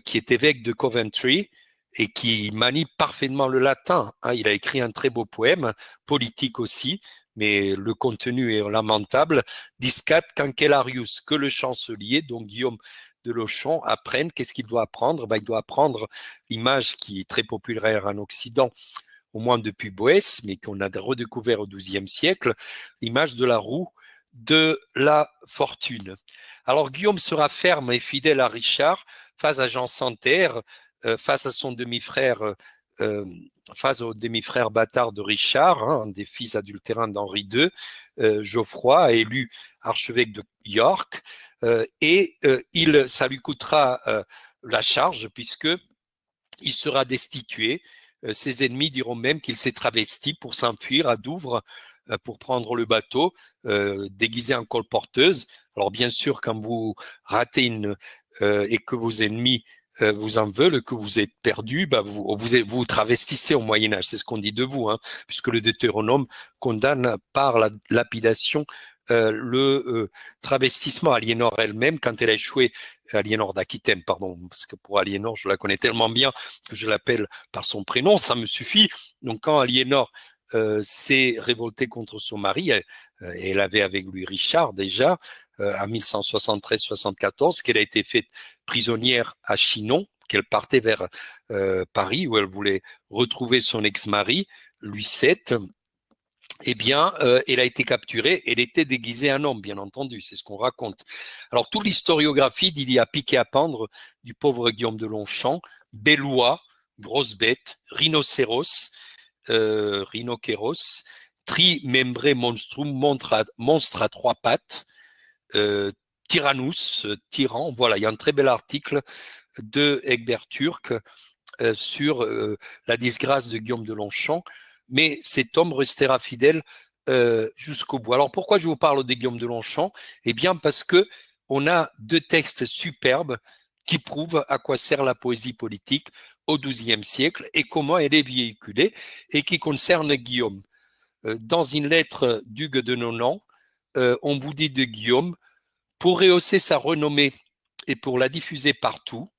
qui est évêque de Coventry et qui manie parfaitement le latin. Hein. Il a écrit un très beau poème, politique aussi, mais le contenu est lamentable. Discat cancellarius, que le chancelier, donc Guillaume de Longchamp, apprenne. Qu'est-ce qu'il doit apprendre? Il doit apprendre l'image qui est très populaire en Occident, au moins depuis Boès, mais qu'on a redécouvert au XIIe siècle, l'image de la roue de la fortune. Alors Guillaume sera ferme et fidèle à Richard face à Jean Santerre, face à son demi-frère, face au demi-frère bâtard de Richard, un des fils adultérins d'Henri II, Geoffroy, élu archevêque de York, et ça lui coûtera la charge puisque il sera destitué. Ses ennemis diront même qu'il s'est travesti pour s'enfuir à Douvres pour prendre le bateau déguisé en colporteuse. Alors bien sûr, quand vous ratez et que vos ennemis vous en veulent, que vous êtes perdu, vous travestissez au Moyen-Âge. C'est ce qu'on dit de vous, hein, puisque le Deutéronome condamne par la lapidation le travestissement. Aliénor elle-même, quand elle a échoué, Aliénor d'Aquitaine, pardon, parce que pour Aliénor, je la connais tellement bien que je l'appelle par son prénom, ça me suffit. Donc quand Aliénor s'est révoltée contre son mari, elle avait avec lui Richard déjà, en 1173-74, qu'elle a été faite prisonnière à Chinon, qu'elle partait vers Paris, où elle voulait retrouver son ex-mari, Louis VII. eh bien, elle a été capturée. Elle était déguisée en homme, bien entendu. C'est ce qu'on raconte. Alors, toute l'historiographie dit il y a piqué à pendre du pauvre Guillaume de Longchamp, Bellois, grosse bête, rhinocéros, rhinokéros, trimembré monstrum, monstre à trois pattes, Tyrannus, tyran. Voilà, il y a un très bel article de Egbert Turk sur la disgrâce de Guillaume de Longchamp, mais cet homme restera fidèle jusqu'au bout. Alors pourquoi je vous parle de Guillaume de Longchamp? Eh bien parce que on a deux textes superbes qui prouvent à quoi sert la poésie politique au XIIe siècle et comment elle est véhiculée et qui concernent Guillaume. Dans une lettre d'Hugues de Nonant, on vous dit de Guillaume, pour rehausser sa renommée et pour la diffuser partout,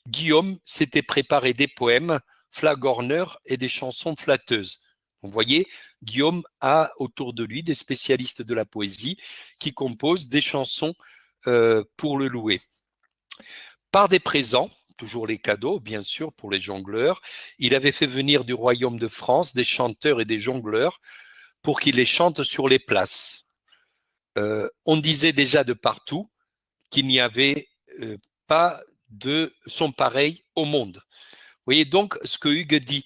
Guillaume s'était préparé des poèmes flagorneurs et des chansons flatteuses. Vous voyez, Guillaume a autour de lui des spécialistes de la poésie qui composent des chansons pour le louer. Par des présents, toujours les cadeaux, bien sûr, pour les jongleurs, il avait fait venir du royaume de France des chanteurs et des jongleurs pour qu'ils les chantent sur les places. On disait déjà de partout qu'il n'y avait pas de son pareil au monde. Vous voyez donc ce que Hugues dit,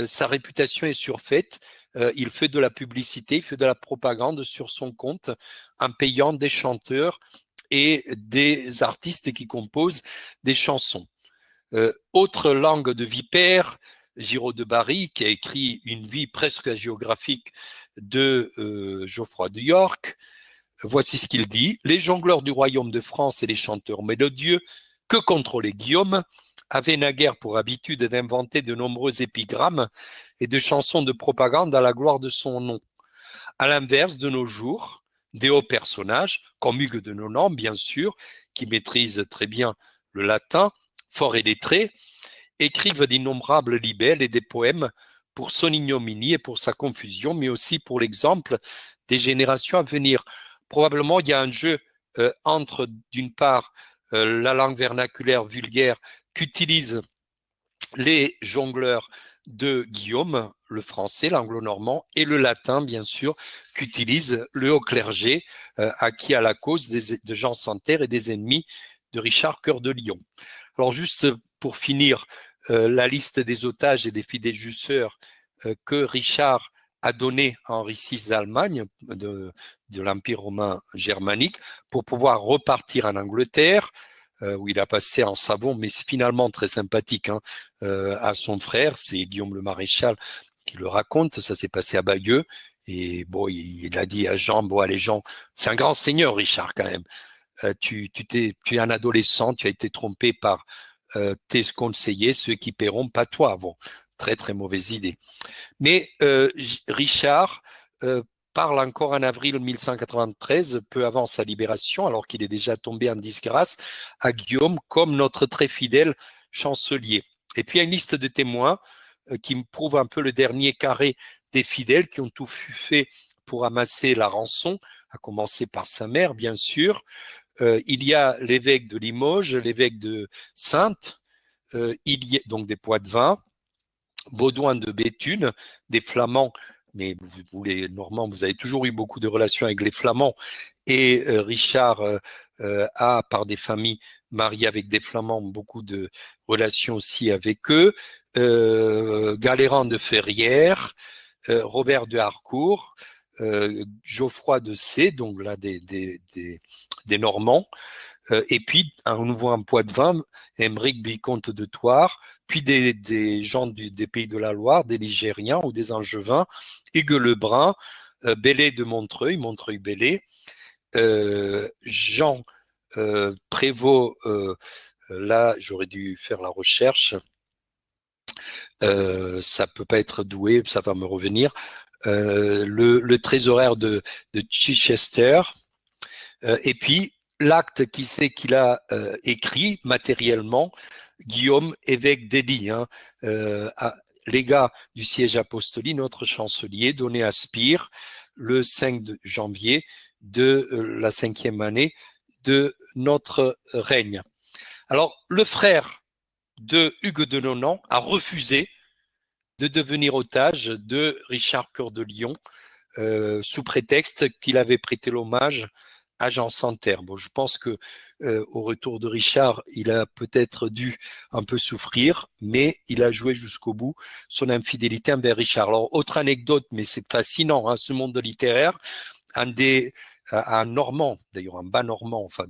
sa réputation est surfaite, il fait de la publicité, il fait de la propagande sur son compte en payant des chanteurs et des artistes qui composent des chansons. Autre langue de vipère, Giraud de Barry, qui a écrit une vie presque géographique de Geoffroy de York. Voici ce qu'il dit. Les jongleurs du royaume de France et les chanteurs mélodieux que contrôlait Guillaume avaient naguère pour habitude d'inventer de nombreux épigrammes et de chansons de propagande à la gloire de son nom. À l'inverse, de nos jours, des hauts personnages, comme Hugues de Nonant, bien sûr, qui maîtrise très bien le latin, fort illettré, écrivent d'innombrables libelles et des poèmes pour son ignominie et pour sa confusion, mais aussi pour l'exemple des générations à venir. Probablement, il y a un jeu entre, d'une part, la langue vernaculaire vulgaire qu'utilisent les jongleurs de Guillaume, le français, l'anglo-normand, et le latin, bien sûr, qu'utilise le haut clergé, acquis à la cause de Jean Santerre et des ennemis de Richard Cœur de Lion. Alors, juste pour finir, la liste des otages et des fidéjusseurs que Richard a donné à Henri VI d'Allemagne, de l'Empire romain germanique, pour pouvoir repartir en Angleterre, où il a passé en savon, mais c'est finalement très sympathique, hein, à son frère, c'est Guillaume le Maréchal qui le raconte, ça s'est passé à Bayeux, et bon, il a dit à Jean, bon, allez Jean, c'est un grand seigneur Richard quand même, tu es un adolescent, tu as été trompé par tes conseillers, ceux qui paieront, pas toi. Bon, très très mauvaise idée. Mais Richard parle encore en avril 1193, peu avant sa libération, alors qu'il est déjà tombé en disgrâce, à Guillaume comme notre très fidèle chancelier. Et puis il y a une liste de témoins qui me prouve un peu le dernier carré des fidèles qui ont tout fait pour amasser la rançon, à commencer par sa mère, bien sûr. Il y a l'évêque de Limoges, l'évêque de Saintes, il y a donc des Poitevins, Baudouin de Béthune, des Flamands, mais vous les Normands, vous avez toujours eu beaucoup de relations avec les Flamands, et Richard a, par des familles mariées avec des Flamands, beaucoup de relations aussi avec eux, Galéran de Ferrières, Robert de Harcourt, Geoffroy de C, donc là des Normands, et puis à nouveau un Poitevin, Aymeric vicomte de Thouars, puis des gens des pays de la Loire, des Ligériens ou des Angevins, Hugues Lebrun, Bellay de Montreuil, Montreuil-Bellay, Jean Prévost, là j'aurais dû faire la recherche, ça peut pas être doué, ça va me revenir, le trésoraire de Chichester, et puis l'acte qui c'est qu'il a écrit matériellement, Guillaume, évêque d'Élie, hein, légat du siège apostolique, notre chancelier, donné à Spire le 5 janvier de la 5e année de notre règne. Alors, le frère de Hugues de Nonant a refusé de devenir otage de Richard Cœur de Lion sous prétexte qu'il avait prêté l'hommage à Jean Santerre. Bon, je pense que au retour de Richard, il a peut-être dû un peu souffrir, mais il a joué jusqu'au bout son infidélité envers Richard. Alors, autre anecdote, mais c'est fascinant, hein, ce monde littéraire, un Normand, d'ailleurs un bas Normand, enfin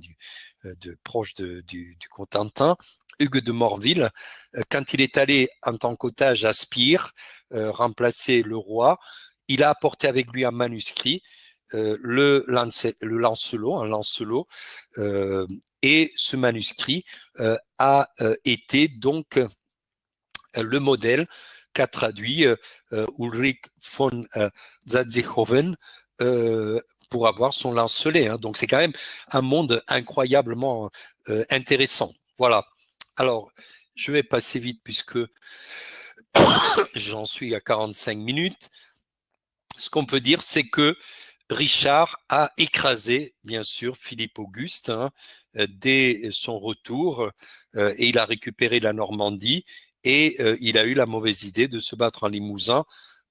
proche du Cotentin, Hugues de Morville, quand il est allé en tant qu'otage à Spire, remplacer le roi, il a apporté avec lui un manuscrit, le Lancelot, un Lancelot, et ce manuscrit a été donc le modèle qu'a traduit Ulrich von Zatzighoven pour avoir son Lancelet. Hein. Donc c'est quand même un monde incroyablement intéressant. Voilà. Alors, je vais passer vite puisque j'en suis à 45 minutes. Ce qu'on peut dire, c'est que Richard a écrasé, bien sûr, Philippe Auguste hein, dès son retour et il a récupéré la Normandie et il a eu la mauvaise idée de se battre en Limousin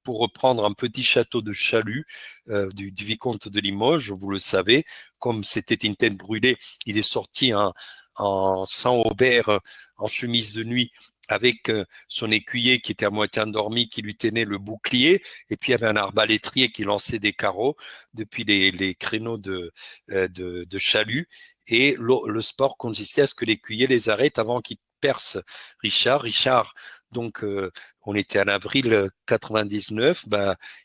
pour reprendre un petit château de Chalut du vicomte de Limoges, vous le savez, comme c'était une tête brûlée, il est sorti en sang aubert, en chemise de nuit, avec son écuyer qui était à moitié endormi, qui lui tenait le bouclier, et puis il y avait un arbalétrier qui lançait des carreaux depuis les créneaux de Chalut, et le sport consistait à ce que l'écuyer les arrête avant qu'il perce Richard. Richard, donc on était en avril 99,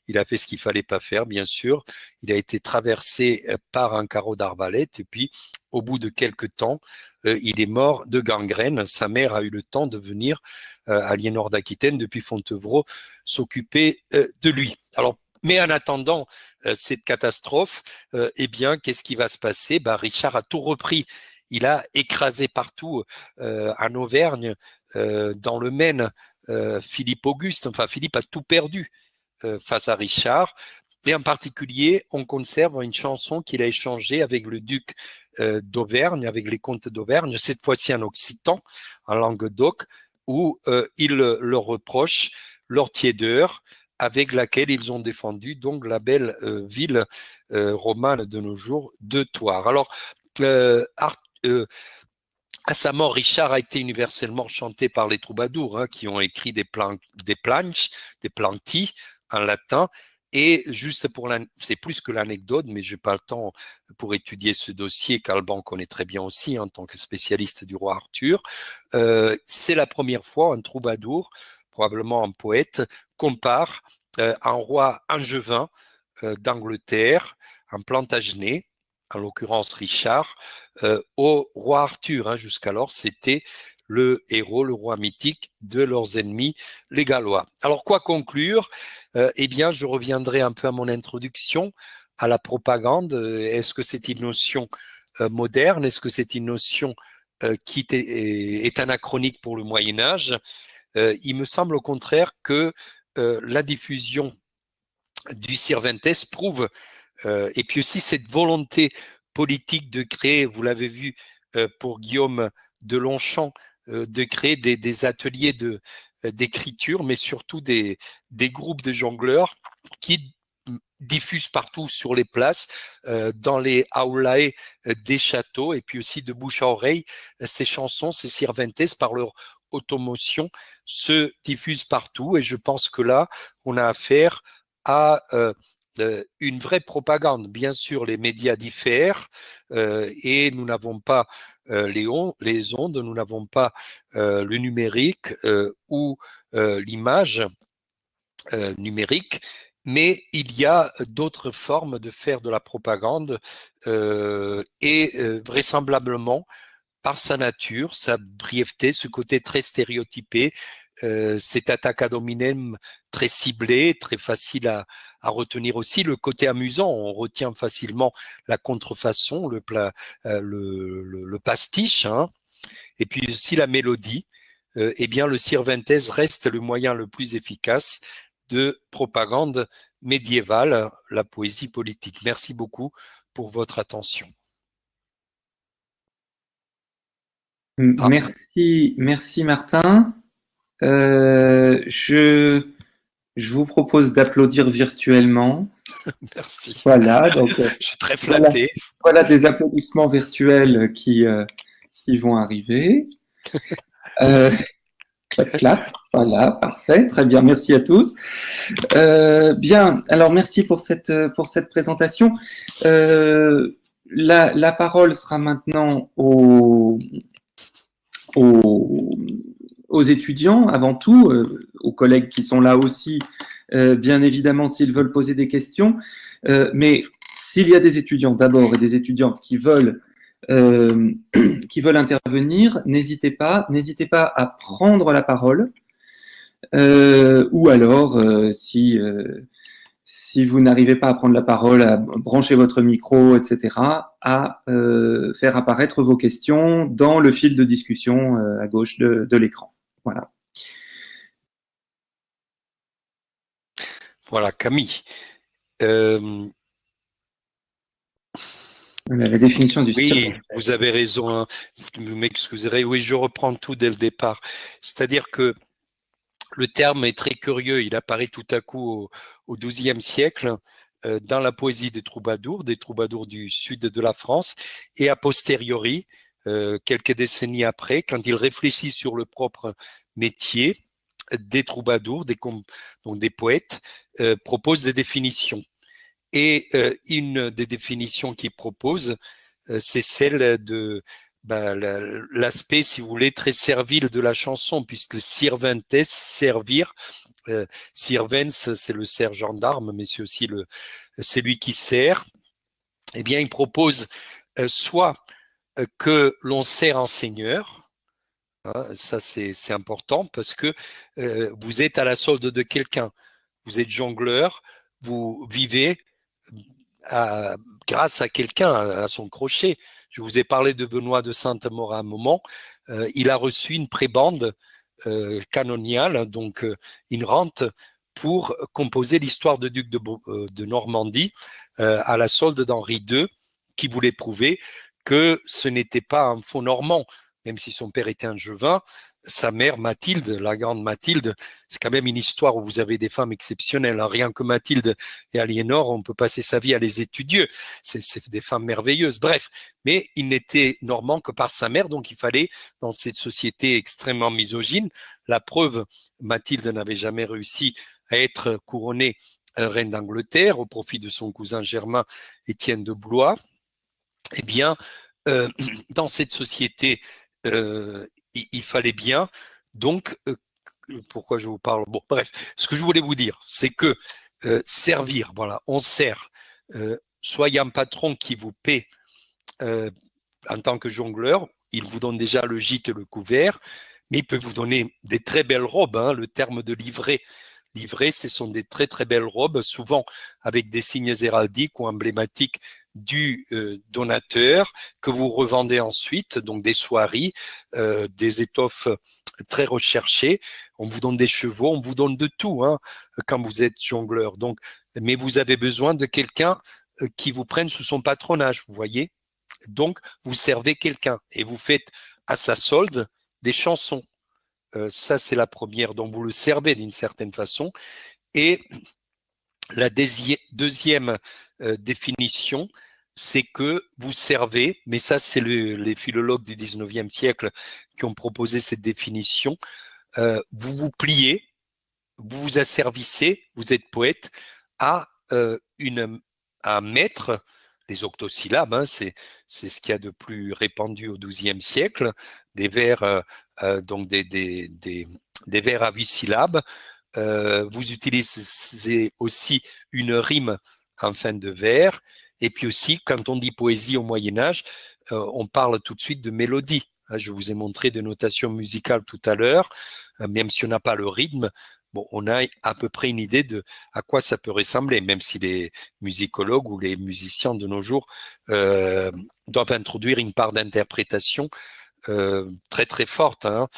il a fait ce qu'il fallait pas faire, bien sûr. Il a été traversé par un carreau d'arbalète et puis au bout de quelques temps, il est mort de gangrène. Sa mère a eu le temps de venir, Aliénor d'Aquitaine, depuis Fontevraud, s'occuper de lui. Alors, mais en attendant cette catastrophe, eh bien, qu'est-ce qui va se passer? Richard a tout repris. Il a écrasé partout en Auvergne, dans le Maine, Philippe Auguste. Enfin, Philippe a tout perdu face à Richard. Et en particulier, on conserve une chanson qu'il a échangée avec le duc d'Auvergne, avec les comtes d'Auvergne, cette fois-ci en occitan, en Languedoc, où il leur reproche leur tiédeur, avec laquelle ils ont défendu donc la belle ville romane de nos jours de Thouars. Alors, à sa mort, Richard a été universellement chanté par les troubadours, hein, qui ont écrit des planches, des planti en latin. Et juste c'est plus que l'anecdote, mais j'ai pas le temps pour étudier ce dossier qu'Alban connaît très bien aussi en tant que spécialiste du roi Arthur. C'est la première fois un troubadour, probablement un poète, compare un roi angevin d'Angleterre, un Plantagenet, en l'occurrence Richard, au roi Arthur. Hein, jusqu'alors, c'était le héros, le roi mythique de leurs ennemis, les Gallois. Alors, quoi conclure? Eh bien, je reviendrai un peu à mon introduction, à la propagande. Est-ce que c'est une notion moderne? Est-ce que c'est une notion qui est anachronique pour le Moyen-Âge? Il me semble au contraire que la diffusion du Cervantes prouve, et puis aussi cette volonté politique de créer, vous l'avez vu pour Guillaume de Longchamp, de créer des ateliers d'écriture, mais surtout des groupes de jongleurs qui diffusent partout sur les places, dans les aulae des châteaux, et puis aussi de bouche à oreille, ces chansons, ces Cervantes, par leur automotion, se diffusent partout. Et je pense que là, on a affaire à une vraie propagande. Bien sûr, les médias diffèrent et nous n'avons pas les ondes, nous n'avons pas le numérique ou l'image numérique, mais il y a d'autres formes de faire de la propagande et vraisemblablement, par sa nature, sa brièveté, ce côté très stéréotypé, cette attaque ad hominem très ciblée, très facile à retenir aussi. Le côté amusant, on retient facilement la contrefaçon, le pastiche, hein, et puis aussi la mélodie. Eh bien, le Cervantes reste le moyen le plus efficace de propagande médiévale, la poésie politique. Merci beaucoup pour votre attention. Merci, merci Martin. Je vous propose d'applaudir virtuellement. Merci. Voilà, donc Je suis très flatté. voilà des applaudissements virtuels qui vont arriver. Clap, clap. Voilà, parfait, très bien, merci à tous. Bien, alors merci pour cette présentation. La parole sera maintenant aux étudiants, avant tout, aux collègues qui sont là aussi, bien évidemment, s'ils veulent poser des questions. Mais s'il y a des étudiants d'abord et des étudiantes qui veulent intervenir, n'hésitez pas à prendre la parole. Ou alors, si vous n'arrivez pas à prendre la parole, à brancher votre micro, etc., à faire apparaître vos questions dans le fil de discussion à gauche de l'écran. Voilà. Voilà, Camille. La définition du oui, vous avez raison. Hein. Vous m'excuserez. Oui, je reprends tout dès le départ. C'est-à-dire que le terme est très curieux. Il apparaît tout à coup au XIIe siècle dans la poésie des troubadours du sud de la France, et a posteriori, quelques décennies après, quand ils réfléchissent sur le propre métier des troubadours, donc des poètes, proposent des définitions. Et une des définitions qu'ils proposent, c'est celle de l'aspect, si vous voulez, très servile de la chanson, puisque sirventes, servir, sirvens, c'est le sergent d'armes, mais c'est aussi celui qui sert. Eh bien, il propose soit que l'on sert en seigneur, hein, ça c'est important, parce que vous êtes à la solde de quelqu'un, vous êtes jongleur, vous vivez grâce à quelqu'un, à son crochet. Je vous ai parlé de Benoît de Sainte-Maure à un moment. Il a reçu une prébende canoniale, donc une rente, pour composer l'histoire de duc de Normandie à la solde d'Henri II, qui voulait prouver que ce n'était pas un faux normand, même si son père était un Angevin. Sa mère, Mathilde, la grande Mathilde, c'est quand même une histoire où vous avez des femmes exceptionnelles. Rien que Mathilde et Aliénor, on peut passer sa vie à les étudier. C'est des femmes merveilleuses. Bref, mais il n'était normand que par sa mère, donc il fallait, dans cette société extrêmement misogyne, la preuve, Mathilde n'avait jamais réussi à être couronnée reine d'Angleterre au profit de son cousin germain Étienne de Blois. Eh bien, dans cette société, il fallait bien, donc, pourquoi je vous parle? Bon, bref, ce que je voulais vous dire, c'est que servir, voilà, on sert, soyez un patron qui vous paie en tant que jongleur, il vous donne déjà le gîte et le couvert, mais il peut vous donner des très belles robes, hein, le terme de livret. Livrées, ce sont des très très belles robes, souvent avec des signes héraldiques ou emblématiques du donateur, que vous revendez ensuite, donc des soieries, des étoffes très recherchées. On vous donne des chevaux, on vous donne de tout hein, quand vous êtes jongleur. Donc, mais vous avez besoin de quelqu'un qui vous prenne sous son patronage, vous voyez. Donc, vous servez quelqu'un et vous faites à sa solde des chansons. Ça, c'est la première, dont vous le servez d'une certaine façon. Et la deuxième définition, c'est que vous servez, mais ça, c'est les philologues du 19e siècle qui ont proposé cette définition, vous vous pliez, vous vous asservissez, vous êtes poète, à un maître, les octosyllabes, hein, c'est ce qu'il y a de plus répandu au XIIe siècle, des vers, donc des vers à 8 syllabes. Vous utilisez aussi une rime en fin de vers. Et puis aussi, quand on dit poésie au Moyen-Âge, on parle tout de suite de mélodie. Je vous ai montré des notations musicales tout à l'heure, même si on n'a pas le rythme. Bon, on a à peu près une idée de à quoi ça peut ressembler, même si les musicologues ou les musiciens de nos jours doivent introduire une part d'interprétation très très forte hein,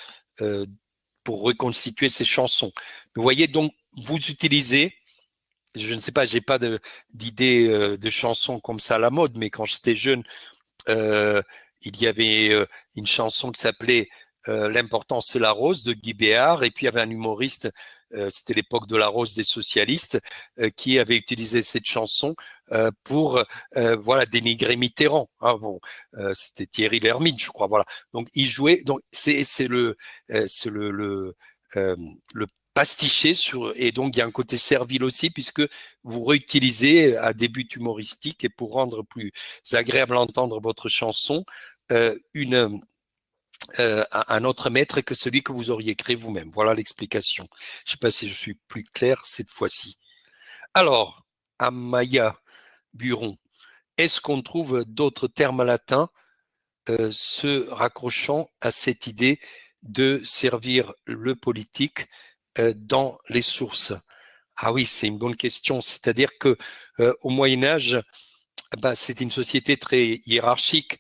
pour reconstituer ces chansons. Vous voyez, donc, vous utilisez, je ne sais pas, j'ai pas d'idée de chansons comme ça à la mode, mais quand j'étais jeune, il y avait une chanson qui s'appelait L'important, c'est la rose de Guy Béard. Et puis, il y avait un humoriste, c'était l'époque de la rose des socialistes, qui avait utilisé cette chanson pour voilà, dénigrer Mitterrand. Ah, bon, c'était Thierry Lhermitte, je crois. Voilà. Donc, il jouait. Donc, c'est le pastiché sur, et donc il y a un côté servile aussi puisque vous réutilisez à des buts humoristiques et pour rendre plus agréable à entendre votre chanson un autre maître que celui que vous auriez créé vous-même. Voilà l'explication. Je ne sais pas si je suis plus clair cette fois-ci. Alors, Amaya Buron, est-ce qu'on trouve d'autres termes latins se raccrochant à cette idée de servir le politique dans les sources? Ah oui, c'est une bonne question. C'est-à-dire que au Moyen Âge, bah, c'est une société très hiérarchique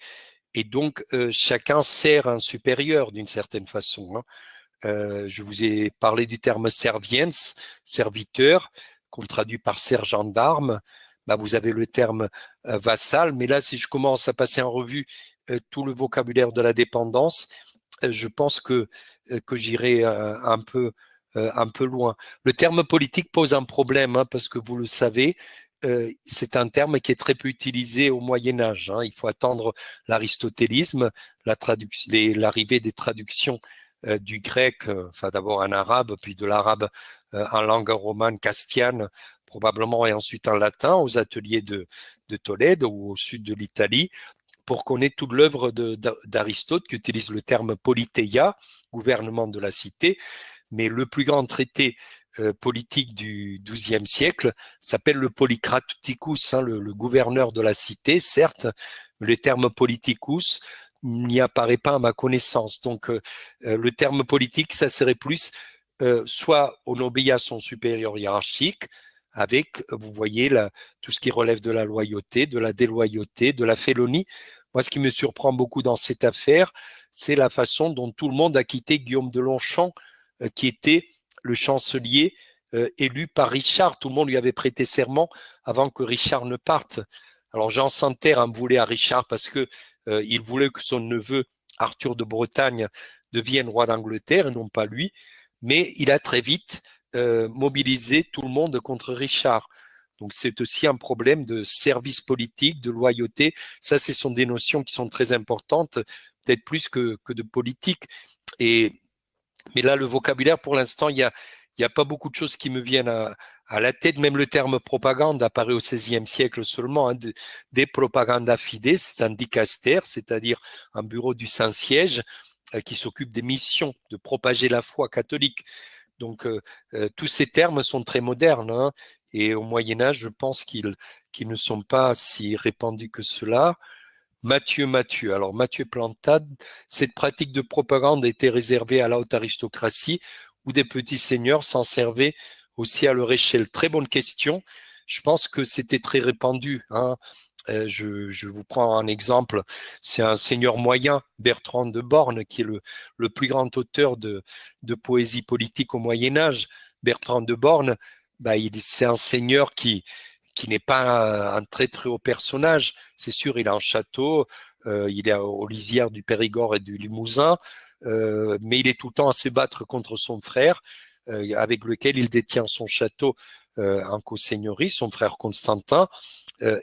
et donc chacun sert un supérieur d'une certaine façon. Hein. Je vous ai parlé du terme serviens, serviteur, qu'on traduit par sergent d'armes. Bah, vous avez le terme vassal, mais là, si je commence à passer en revue tout le vocabulaire de la dépendance, je pense que j'irai un peu loin. Le terme politique pose un problème, hein, parce que vous le savez, c'est un terme qui est très peu utilisé au Moyen Âge. Hein. Il faut attendre l'aristotélisme, l'arrivée des traductions du grec, enfin d'abord en arabe, puis de l'arabe en langue romane castiane, probablement, et ensuite en latin, aux ateliers de Tolède ou au sud de l'Italie, pour qu'on ait toute l'œuvre d'Aristote qui utilise le terme politeia, gouvernement de la cité, mais le plus grand traité politique du XIIe siècle s'appelle le Polycraticus, hein, le gouverneur de la cité, certes, mais le terme politicus n'y apparaît pas à ma connaissance. Donc, le terme politique, ça serait plus soit on obéit à son supérieur hiérarchique, avec, vous voyez, tout ce qui relève de la loyauté, de la déloyauté, de la félonie. Moi, ce qui me surprend beaucoup dans cette affaire, c'est la façon dont tout le monde a quitté Guillaume de Longchamp, qui était le chancelier élu par Richard. Tout le monde lui avait prêté serment avant que Richard ne parte. Alors Jean Santerre en voulait à Richard parce que il voulait que son neveu Arthur de Bretagne devienne roi d'Angleterre et non pas lui. Mais il a très vite mobilisé tout le monde contre Richard. Donc c'est aussi un problème de service politique, de loyauté. Ça, ce sont des notions qui sont très importantes, peut-être plus que de politique. Mais là, le vocabulaire, pour l'instant, il y a pas beaucoup de choses qui me viennent à la tête. Même le terme propagande apparaît au XVIe siècle seulement. Hein, des propaganda fide, c'est un dicaster, c'est-à-dire un bureau du Saint-Siège qui s'occupe des missions de propager la foi catholique. Donc, tous ces termes sont très modernes. Hein, et au Moyen-Âge, je pense qu'ils ne sont pas si répandus que cela. Mathieu. Alors, Mathieu Plantade, cette pratique de propagande était réservée à la haute aristocratie ou des petits seigneurs s'en servaient aussi à leur échelle? Très bonne question. Je pense que c'était très répandu. Hein. Je vous prends un exemple. C'est un seigneur moyen, Bertrand de Born, qui est le plus grand auteur de poésie politique au Moyen-Âge. Bertrand de Born, bah, c'est un seigneur qui n'est pas un très très haut personnage. C'est sûr, il a un château, il est aux lisières du Périgord et du Limousin, mais il est tout le temps à se battre contre son frère, avec lequel il détient son château en co-seigneurie, son frère Constantin.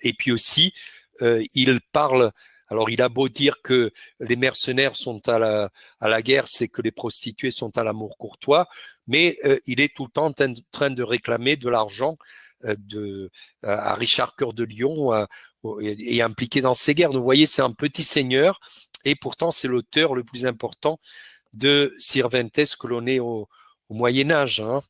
Et puis aussi, il parle. Alors, il a beau dire que les mercenaires sont à la guerre, c'est que les prostituées sont à l'amour courtois, mais il est tout le temps en train de réclamer de l'argent à Richard Cœur de Lion et impliqué dans ces guerres. Donc, vous voyez, c'est un petit seigneur et pourtant, c'est l'auteur le plus important de Cervantes que l'on est au Moyen-Âge. Hein.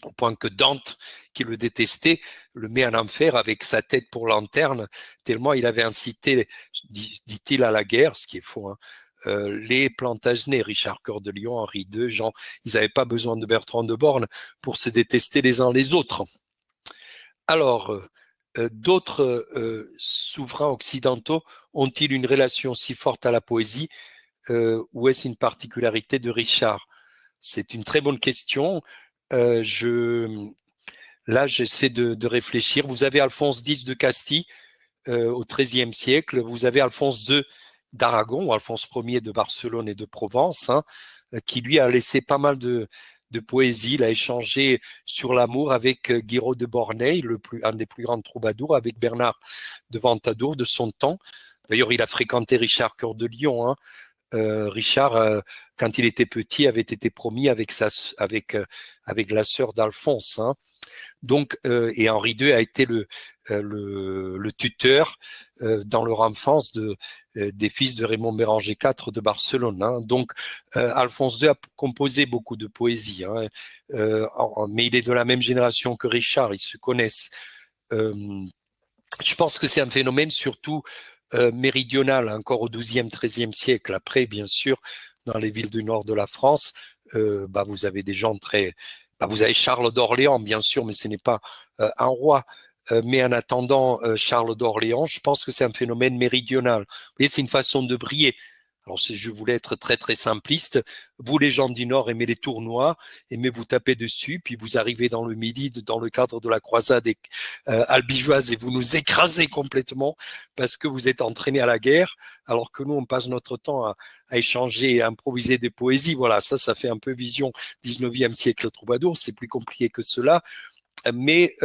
Au point que Dante, qui le détestait, le met en enfer avec sa tête pour lanterne, tellement il avait incité, dit-il, à la guerre, ce qui est faux, hein, les Plantagenets, Richard Cœur de Lion, Henri II, Jean, ils n'avaient pas besoin de Bertrand de Born pour se détester les uns les autres. Alors, d'autres souverains occidentaux ont-ils une relation si forte à la poésie ou est-ce une particularité de Richard? C'est une très bonne question. Là, j'essaie de réfléchir. Vous avez Alphonse X de Castille au XIIIe siècle. Vous avez Alphonse II d'Aragon, Alphonse Ier de Barcelone et de Provence, hein, qui lui a laissé pas mal de poésie. Il a échangé sur l'amour avec Guiraud de Bornay, un des plus grands troubadours, avec Bernard de Ventadour de son temps. D'ailleurs, il a fréquenté Richard Cœur de Lion. Hein. Richard, quand il était petit, avait été promis avec la sœur d'Alphonse. Hein. Donc, et Henri II a été le tuteur dans leur enfance des fils de Raymond Béranger IV de Barcelone. Hein. Donc, Alphonse II a composé beaucoup de poésie, hein, mais il est de la même génération que Richard, ils se connaissent. Je pense que c'est un phénomène surtout méridional, encore au XIIe, XIIIe siècle. Après, bien sûr, dans les villes du nord de la France, vous avez des gens très... vous avez Charles d'Orléans, bien sûr, mais ce n'est pas un roi. Mais en attendant Charles d'Orléans, je pense que c'est un phénomène méridional. Vous voyez, c'est une façon de briller. Alors, je voulais être très, très simpliste. Vous, les gens du Nord, aimez les tournois, aimez vous taper dessus, puis vous arrivez dans le Midi, dans le cadre de la croisade albigeoise, et vous nous écrasez complètement parce que vous êtes entraînés à la guerre, alors que nous, on passe notre temps à échanger, à improviser des poésies. Voilà, ça fait un peu vision 19e siècle troubadour. C'est plus compliqué que cela. Mais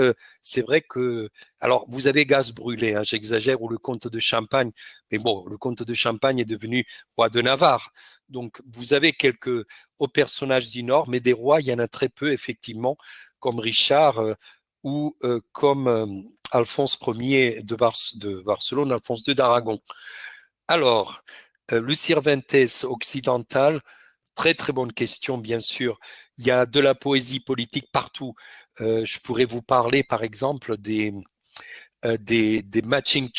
c'est vrai que, alors vous avez Gaz Brûlé, hein, j'exagère, ou le comte de Champagne, mais bon, le comte de Champagne est devenu roi de Navarre. Donc vous avez quelques hauts personnages du Nord, mais des rois, il y en a très peu, effectivement, comme Richard ou comme Alphonse Ier de Barcelone, Alphonse II d'Aragon. Alors, le Cervantes occidental, très très bonne question, bien sûr. Il y a de la poésie politique partout. Je pourrais vous parler, par exemple, des matching,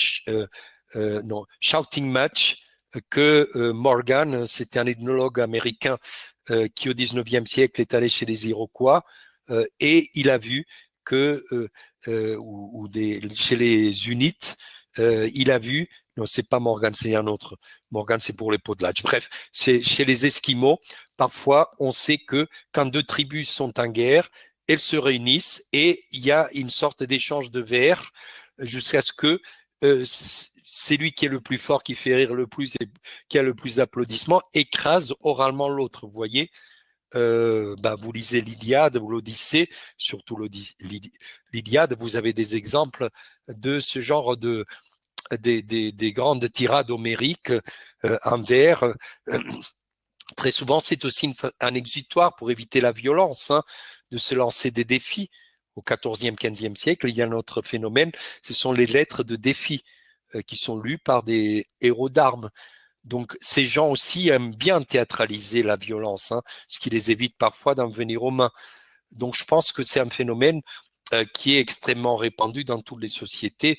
shouting match que Morgan, c'était un ethnologue américain qui au 19e siècle est allé chez les Iroquois et il a vu que chez les Unites, il a vu, non, c'est pas Morgan, c'est un autre. Morgan, c'est pour les Potlatch. Bref, chez les Esquimaux, parfois, on sait que quand deux tribus sont en guerre, elles se réunissent et il y a une sorte d'échange de vers jusqu'à ce que c'est lui qui est le plus fort, qui fait rire le plus et qui a le plus d'applaudissements, écrase oralement l'autre. Vous voyez, vous lisez l'Iliade ou l'Odyssée, surtout l'Iliade, vous avez des exemples de ce genre des grandes tirades homériques en vers. Très souvent, c'est aussi un exutoire pour éviter la violence, hein, de se lancer des défis. Au XIVe, XVe siècle, il y a un autre phénomène, ce sont les lettres de défi qui sont lues par des héros d'armes. Donc, ces gens aussi aiment bien théâtraliser la violence, hein, ce qui les évite parfois d'en venir aux mains. Donc, je pense que c'est un phénomène qui est extrêmement répandu dans toutes les sociétés.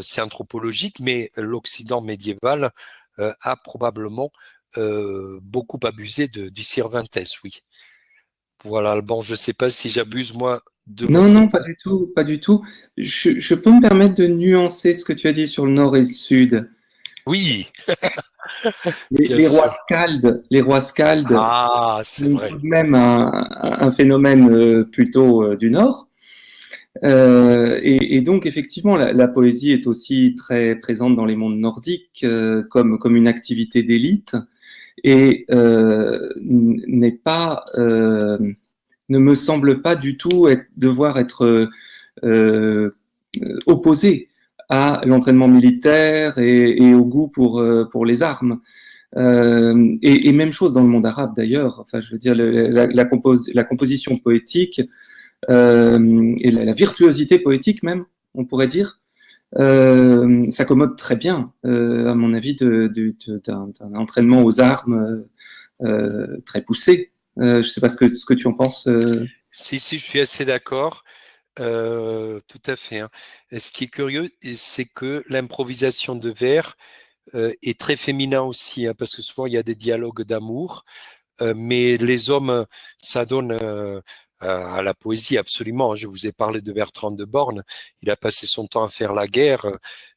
C'est anthropologique, mais l'Occident médiéval a probablement beaucoup abusé du Cervantes, oui. Voilà, bon, je ne sais pas si j'abuse, moi, de votre... Non, pas du tout, pas du tout. Je peux me permettre de nuancer ce que tu as dit sur le nord et le sud. Oui, Les rois scaldes ah, c'est sont vrai. tout de même un phénomène plutôt du nord. Et donc, effectivement, la poésie est aussi très présente dans les mondes nordiques comme une activité d'élite et n'est pas, ne me semble pas du tout devoir être opposé à l'entraînement militaire et au goût pour les armes. Et même chose dans le monde arabe d'ailleurs. Enfin, je veux dire, la composition poétique et la virtuosité poétique même, on pourrait dire, s'accommode très bien, à mon avis, d'un entraînement aux armes très poussé. Je ne sais pas ce que tu en penses. Si, je suis assez d'accord. Tout à fait. Hein. Ce qui est curieux, c'est que l'improvisation de vers est très féminin aussi, hein, parce que souvent il y a des dialogues d'amour, mais les hommes s'adonnent à la poésie absolument. Je vous ai parlé de Bertrand de Born. Il a passé son temps à faire la guerre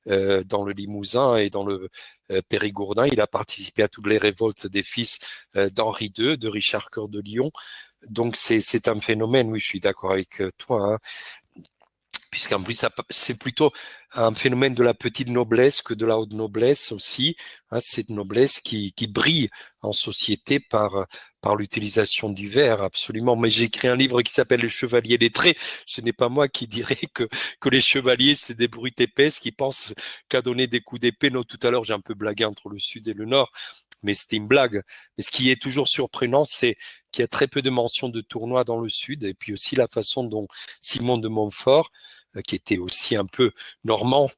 dans le Limousin et dans le Périgourdin. Il a participé à toutes les révoltes des fils d'Henri II, de Richard Cœur de Lion. Donc c'est un phénomène, oui, je suis d'accord avec toi. Hein. puisqu'en plus, c'est plutôt un phénomène de la petite noblesse que de la haute noblesse aussi, hein, cette noblesse qui brille en société par l'utilisation du vers, absolument. Mais j'ai écrit un livre qui s'appelle Les Chevaliers lettrés. Ce n'est pas moi qui dirais que les chevaliers, c'est des brutes épaisses qui pensent qu'à donner des coups d'épée. Non, tout à l'heure, j'ai un peu blagué entre le sud et le nord, mais c'était une blague. Mais ce qui est toujours surprenant, c'est qu'il y a très peu de mentions de tournois dans le sud, et puis aussi la façon dont Simon de Montfort, qui était aussi un peu normand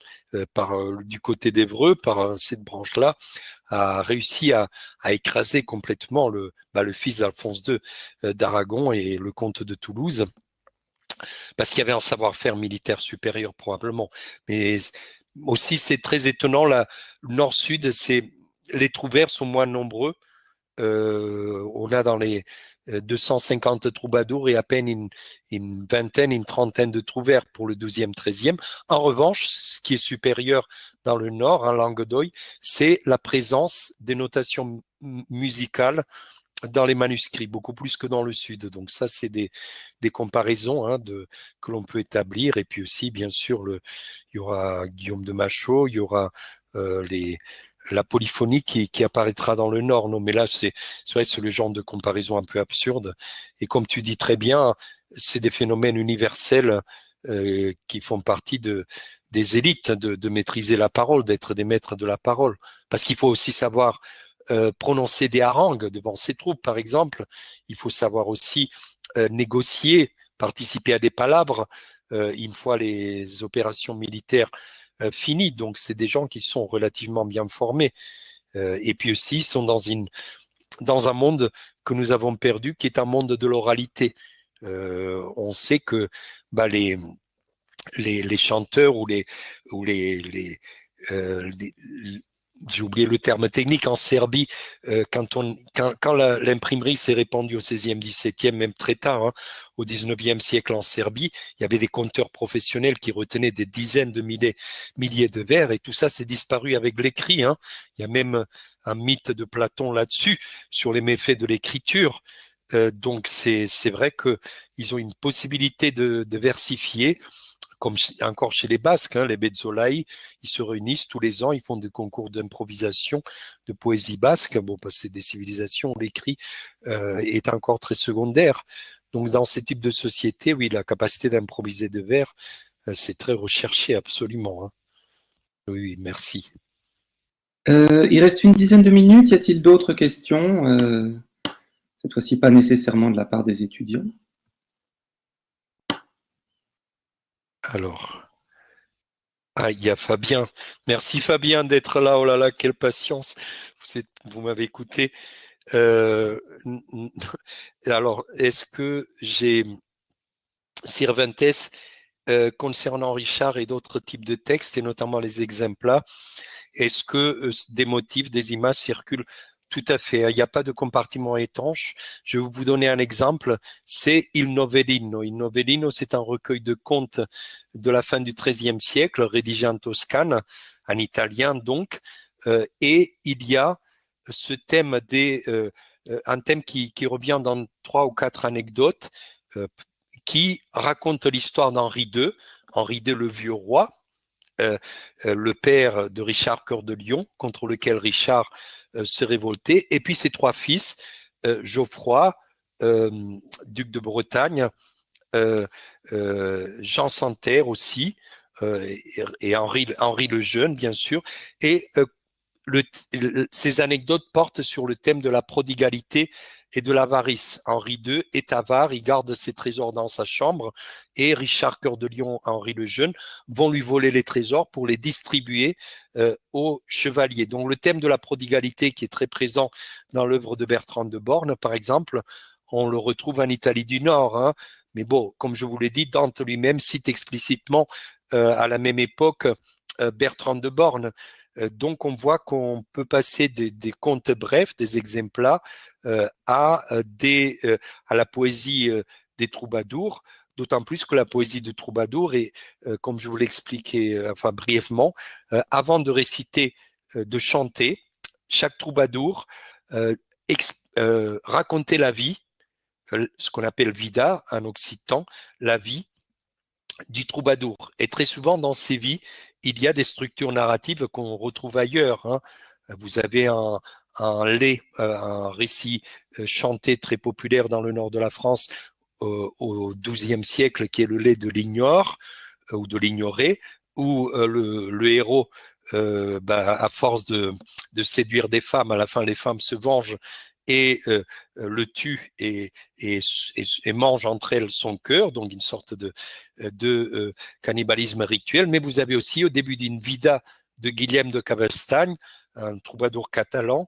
du côté d'Évreux, par cette branche-là, a réussi à écraser complètement le fils d'Alphonse II d'Aragon et le comte de Toulouse, parce qu'il y avait un savoir-faire militaire supérieur probablement. Mais aussi, c'est très étonnant, le nord-sud, les trous verts sont moins nombreux. On a dans les 250 troubadours et à peine une vingtaine, une trentaine de trous verts pour le 12e, 13e. En revanche, ce qui est supérieur dans le nord, en Languedoc, c'est la présence des notations musicales dans les manuscrits, beaucoup plus que dans le sud. Donc ça, c'est des comparaisons que l'on peut établir. Et puis aussi, bien sûr, il y aura Guillaume de Machaut, il y aura la polyphonie qui apparaîtra dans le nord. Non, mais là, c'est vrai que c'est le genre de comparaison un peu absurde. Et comme tu dis très bien, c'est des phénomènes universels qui font partie des élites de maîtriser la parole, d'être des maîtres de la parole. Parce qu'il faut aussi savoir prononcer des harangues devant ses troupes, par exemple. Il faut savoir aussi négocier, participer à des palabres une fois les opérations militaires finies. Donc, c'est des gens qui sont relativement bien formés. Et puis aussi, ils sont dans un monde que nous avons perdu, qui est un monde de l'oralité. On sait que les chanteurs ou j'ai oublié le terme technique, en Serbie, quand l'imprimerie s'est répandue au 16e, 17e, même très tard, hein, au 19e siècle en Serbie, il y avait des conteurs professionnels qui retenaient des dizaines de milliers de vers, et tout ça s'est disparu avec l'écrit. Hein. Il y a même un mythe de Platon là-dessus, sur les méfaits de l'écriture. Donc c'est vrai qu'ils ont une possibilité de versifier, comme encore chez les Basques, hein, les Betzolai, ils se réunissent tous les ans, ils font des concours d'improvisation, de poésie basque. Bon, parce que c'est des civilisations où l'écrit est encore très secondaire. Donc, dans ce type de société, oui, la capacité d'improviser des vers, c'est très recherché, absolument. Hein. Oui, merci. Il reste une dizaine de minutes. Y a-t-il d'autres questions cette fois-ci, pas nécessairement de la part des étudiants. Alors, il y a Fabien. Merci Fabien d'être là. Oh là là, quelle patience. Vous m'avez écouté. Alors, est-ce que j'ai Cervantes concernant Richard et d'autres types de textes, et notamment les exemples-là, est-ce que des motifs, des images circulent? Tout à fait. Il n'y a pas de compartiment étanche. Je vais vous donner un exemple. C'est Il Novellino. Il Novellino, c'est un recueil de contes de la fin du XIIIe siècle, rédigé en Toscane, en italien donc. Et il y a ce thème un thème qui revient dans 3 ou 4 anecdotes qui raconte l'histoire d'Henri II, Henri II le vieux roi, le père de Richard Cœur de Lion, contre lequel Richard se révoltait, et puis ses 3 fils, Geoffroy, duc de Bretagne, Jean Santerre aussi, et Henri le Jeune, bien sûr, et ces anecdotes portent sur le thème de la prodigalité et de l'avarice. Henri II est avare, il garde ses trésors dans sa chambre, et Richard Cœur de Lion, Henri le Jeune, vont lui voler les trésors pour les distribuer aux chevaliers. Donc le thème de la prodigalité, qui est très présent dans l'œuvre de Bertrand de Born, par exemple, on le retrouve en Italie du Nord. Hein. Mais bon, comme je vous l'ai dit, Dante lui-même cite explicitement à la même époque Bertrand de Born. Donc, on voit qu'on peut passer des contes brefs, des exemples à la poésie des troubadours, d'autant plus que la poésie de troubadour est, comme je vous l'expliquais enfin brièvement, avant de réciter, de chanter, chaque troubadour racontait la vie, ce qu'on appelle vida en occitan, la vie, du troubadour. Et très souvent, dans ces vies, il y a des structures narratives qu'on retrouve ailleurs, hein. Vous avez un récit chanté très populaire dans le nord de la France au XIIe siècle, qui est le lait de l'ignore ou de l'ignorer, où le héros, à force de séduire des femmes, à la fin les femmes se vengent et le tuent et mangent entre elles son cœur, donc une sorte de cannibalisme rituel. Mais vous avez aussi au début d'une vida de Guillem de Cabestany, un troubadour catalan,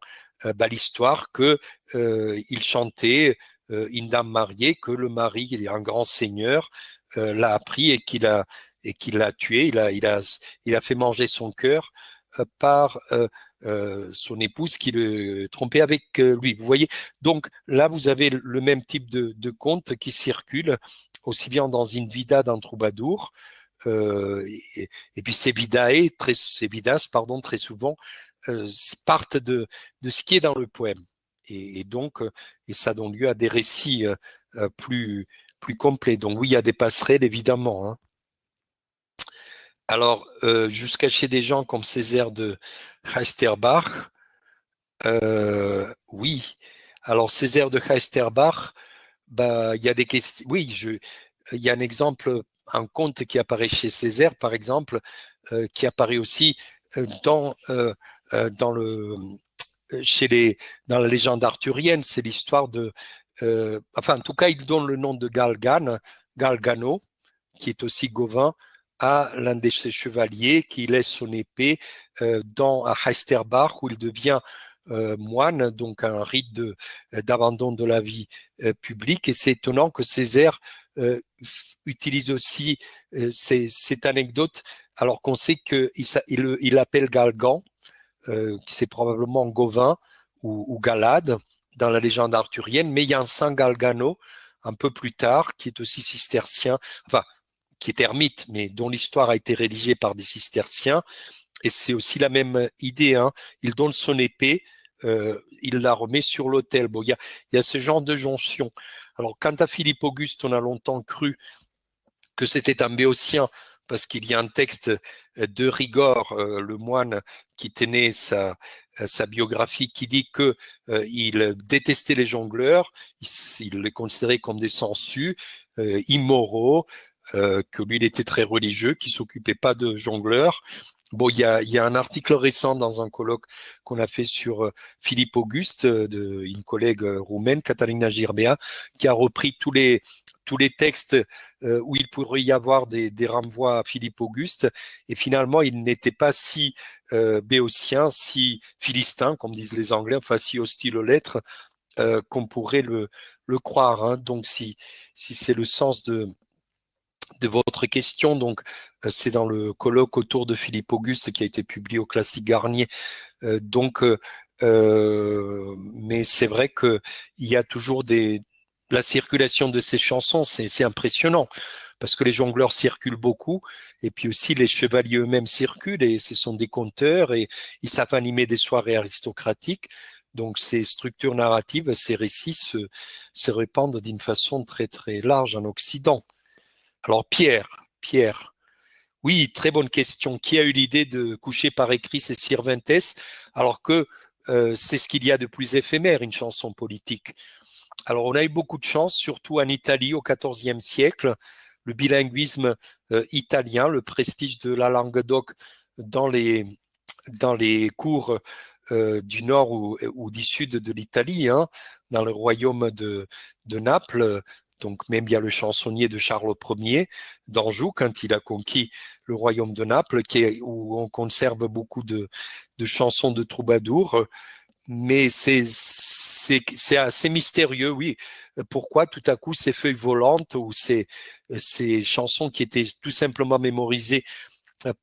l'histoire que il chantait une dame mariée, que le mari, il est un grand seigneur, l'a appris et qu'il l'a tué, il a fait manger son cœur par son épouse qui le trompait avec lui. Vous voyez, donc là vous avez le même type de conte qui circule aussi bien dans une vida d'un troubadour, et puis ces vidas, très souvent partent de ce qui est dans le poème, et donc et ça donne lieu à des récits plus complets. Donc oui, il y a des passerelles évidemment, hein. Alors, jusqu'à chez des gens comme Césaire de Heisterbach, oui. Alors, Césaire de Heisterbach, il y a des questions. Oui, il y a un exemple, un conte qui apparaît chez Césaire, par exemple, qui apparaît aussi dans dans la légende arthurienne. C'est l'histoire en tout cas, il donne le nom de Galgano, qui est aussi Gauvin, à l'un de ses chevaliers qui laisse son épée à Heisterbach, où il devient moine, donc un rite d'abandon de la vie publique. Et c'est étonnant que Césaire utilise aussi cette anecdote, alors qu'on sait qu'il appelle Galgan, qui c'est probablement Gauvin ou Galade dans la légende arthurienne, mais il y a un saint Galgano un peu plus tard qui est aussi cistercien, enfin qui est ermite, mais dont l'histoire a été rédigée par des cisterciens. Et c'est aussi la même idée, hein. Il donne son épée, il la remet sur l'autel. Bon, il y a ce genre de jonction. Alors, quant à Philippe Auguste, on a longtemps cru que c'était un béotien, parce qu'il y a un texte de Rigord, le moine qui tenait sa biographie, qui dit que il détestait les jongleurs, il les considérait comme des sangsues, immoraux, que lui, il était très religieux, qui s'occupait pas de jongleurs. Bon, il y a un article récent dans un colloque qu'on a fait sur Philippe Auguste, une collègue roumaine, Catalina Girbea, qui a repris tous les textes où il pourrait y avoir des renvois à Philippe Auguste, et finalement, il n'était pas si béotien, si philistin, comme disent les Anglais, enfin si hostile aux lettres, qu'on pourrait le croire, hein. Donc, si c'est le sens de votre question, donc c'est dans le colloque autour de Philippe Auguste qui a été publié au Classique Garnier. Mais c'est vrai qu'il y a toujours la circulation de ces chansons, c'est impressionnant, parce que les jongleurs circulent beaucoup, et puis aussi les chevaliers eux-mêmes circulent, et ce sont des conteurs, et ils savent animer des soirées aristocratiques. Donc ces structures narratives, ces récits se répandent d'une façon très très large en Occident. Alors Pierre, oui, très bonne question. Qui a eu l'idée de coucher par écrit ces Cervantes, alors que c'est ce qu'il y a de plus éphémère, une chanson politique? Alors, on a eu beaucoup de chance, surtout en Italie au XIVe siècle. Le bilinguisme italien, le prestige de la langue doc dans les cours du nord ou du sud de l'Italie, hein, dans le royaume de Naples. Donc, même il y a le chansonnier de Charles Ier d'Anjou, quand il a conquis le royaume de Naples, où on conserve beaucoup de chansons de troubadours. Mais c'est assez mystérieux, oui. Pourquoi tout à coup ces feuilles volantes ou ces chansons qui étaient tout simplement mémorisées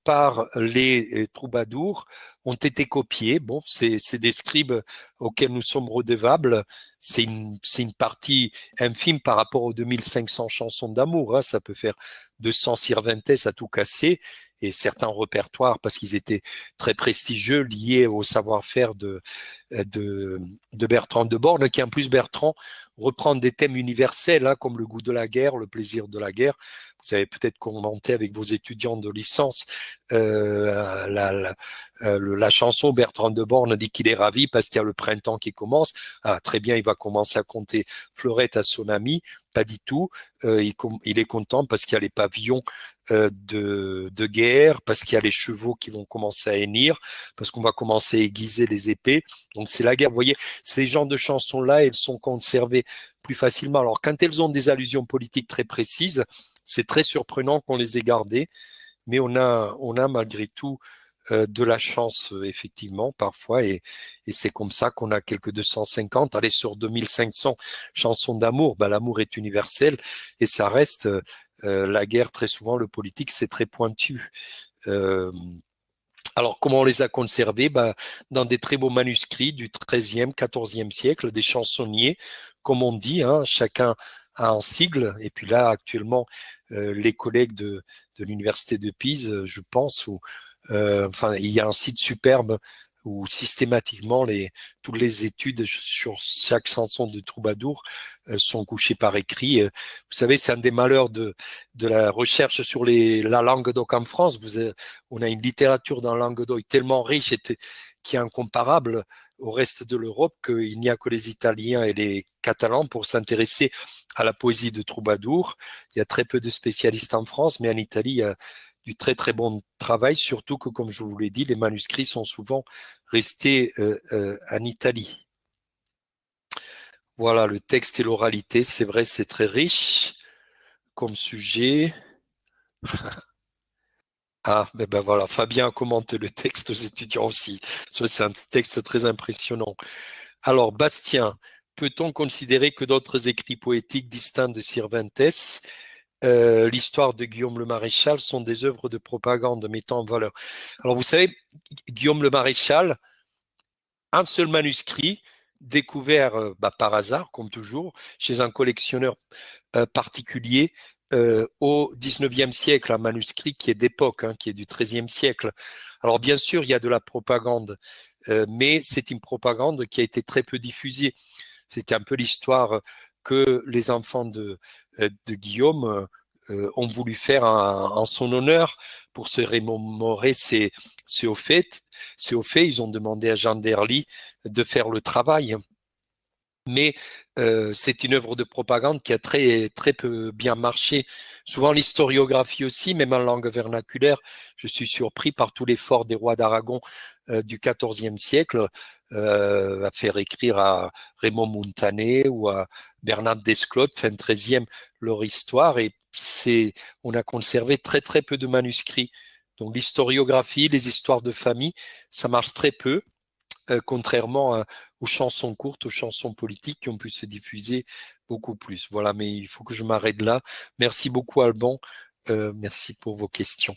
par les troubadours ont été copiés. Bon, c'est des scribes auxquels nous sommes redevables. C'est une partie infime par rapport aux 2500 chansons d'amour, hein. Ça peut faire 200 Cervantes à tout casser, et certains répertoires, parce qu'ils étaient très prestigieux, liés au savoir-faire de Bertrand de Born, qui en plus, Bertrand, reprend des thèmes universels, hein, comme le goût de la guerre, le plaisir de la guerre. vous avez peut-être commenté avec vos étudiants de licence la chanson. Bertrand de Born dit qu'il est ravi parce qu'il y a le printemps qui commence. Ah, très bien, il va commencer à compter fleurette à son ami. Pas du tout. Il est content parce qu'il y a les pavillons de guerre, parce qu'il y a les chevaux qui vont commencer à hennir, parce qu'on va commencer à aiguiser les épées. Donc c'est la guerre. Vous voyez, ces genres de chansons-là, elles sont conservées plus facilement. Alors quand elles ont des allusions politiques très précises, c'est très surprenant qu'on les ait gardées, mais on a malgré tout de la chance, effectivement, parfois, et c'est comme ça qu'on a quelques 250, allez, sur 2500 chansons d'amour. Ben, l'amour est universel, et ça reste la guerre, très souvent, le politique, c'est très pointu. Alors, comment on les a conservés? Ben, dans des très beaux manuscrits du XIIIe, XIVe siècle, des chansonniers, comme on dit, hein, chacun a un sigle, et puis là, actuellement, les collègues de l'université de Pise, je pense, enfin, il y a un site superbe où systématiquement toutes les études sur chaque chanson de Troubadour sont couchées par écrit. Vous savez, c'est un des malheurs de la recherche sur la Languedoc en France. On a une littérature dans Languedoc tellement riche qui est incomparable au reste de l'Europe qu'il n'y a que les Italiens et les Catalans pour s'intéresser à la poésie de Troubadour. Il y a très peu de spécialistes en France, mais en Italie, il y a du très très bon travail, surtout que, comme je vous l'ai dit, les manuscrits sont souvent restés en Italie. Voilà, le texte et l'oralité, c'est vrai, c'est très riche comme sujet. Ah, ben voilà, Fabien commente le texte aux étudiants aussi. C'est un texte très impressionnant. Alors, Bastien, peut-on considérer que d'autres écrits poétiques distincts de Cervantes, l'histoire de Guillaume le Maréchal, sont des œuvres de propagande mettant en valeur? Alors, vous savez, Guillaume le Maréchal, un seul manuscrit découvert par hasard, comme toujours, chez un collectionneur particulier au XIXe siècle, un manuscrit qui est d'époque, hein, qui est du XIIIe siècle. Alors bien sûr, il y a de la propagande, mais c'est une propagande qui a été très peu diffusée. C'était un peu l'histoire que les enfants de Guillaume ont voulu faire en son honneur pour se remémorer ses hauts faits. Ils ont demandé à Jean d'Herly de faire le travail. Mais c'est une œuvre de propagande qui a très, très peu bien marché. Souvent l'historiographie aussi, même en langue vernaculaire, je suis surpris par tout l'effort des rois d'Aragon du XIVe siècle à faire écrire à Raymond Montané ou à Bernard Desclot, fin XIIIe, leur histoire. Et on a conservé très, très peu de manuscrits. Donc l'historiographie, les histoires de famille, ça marche très peu. Contrairement aux chansons courtes, aux chansons politiques qui ont pu se diffuser beaucoup plus. Voilà, mais il faut que je m'arrête là. Merci beaucoup, Alban. Merci pour vos questions.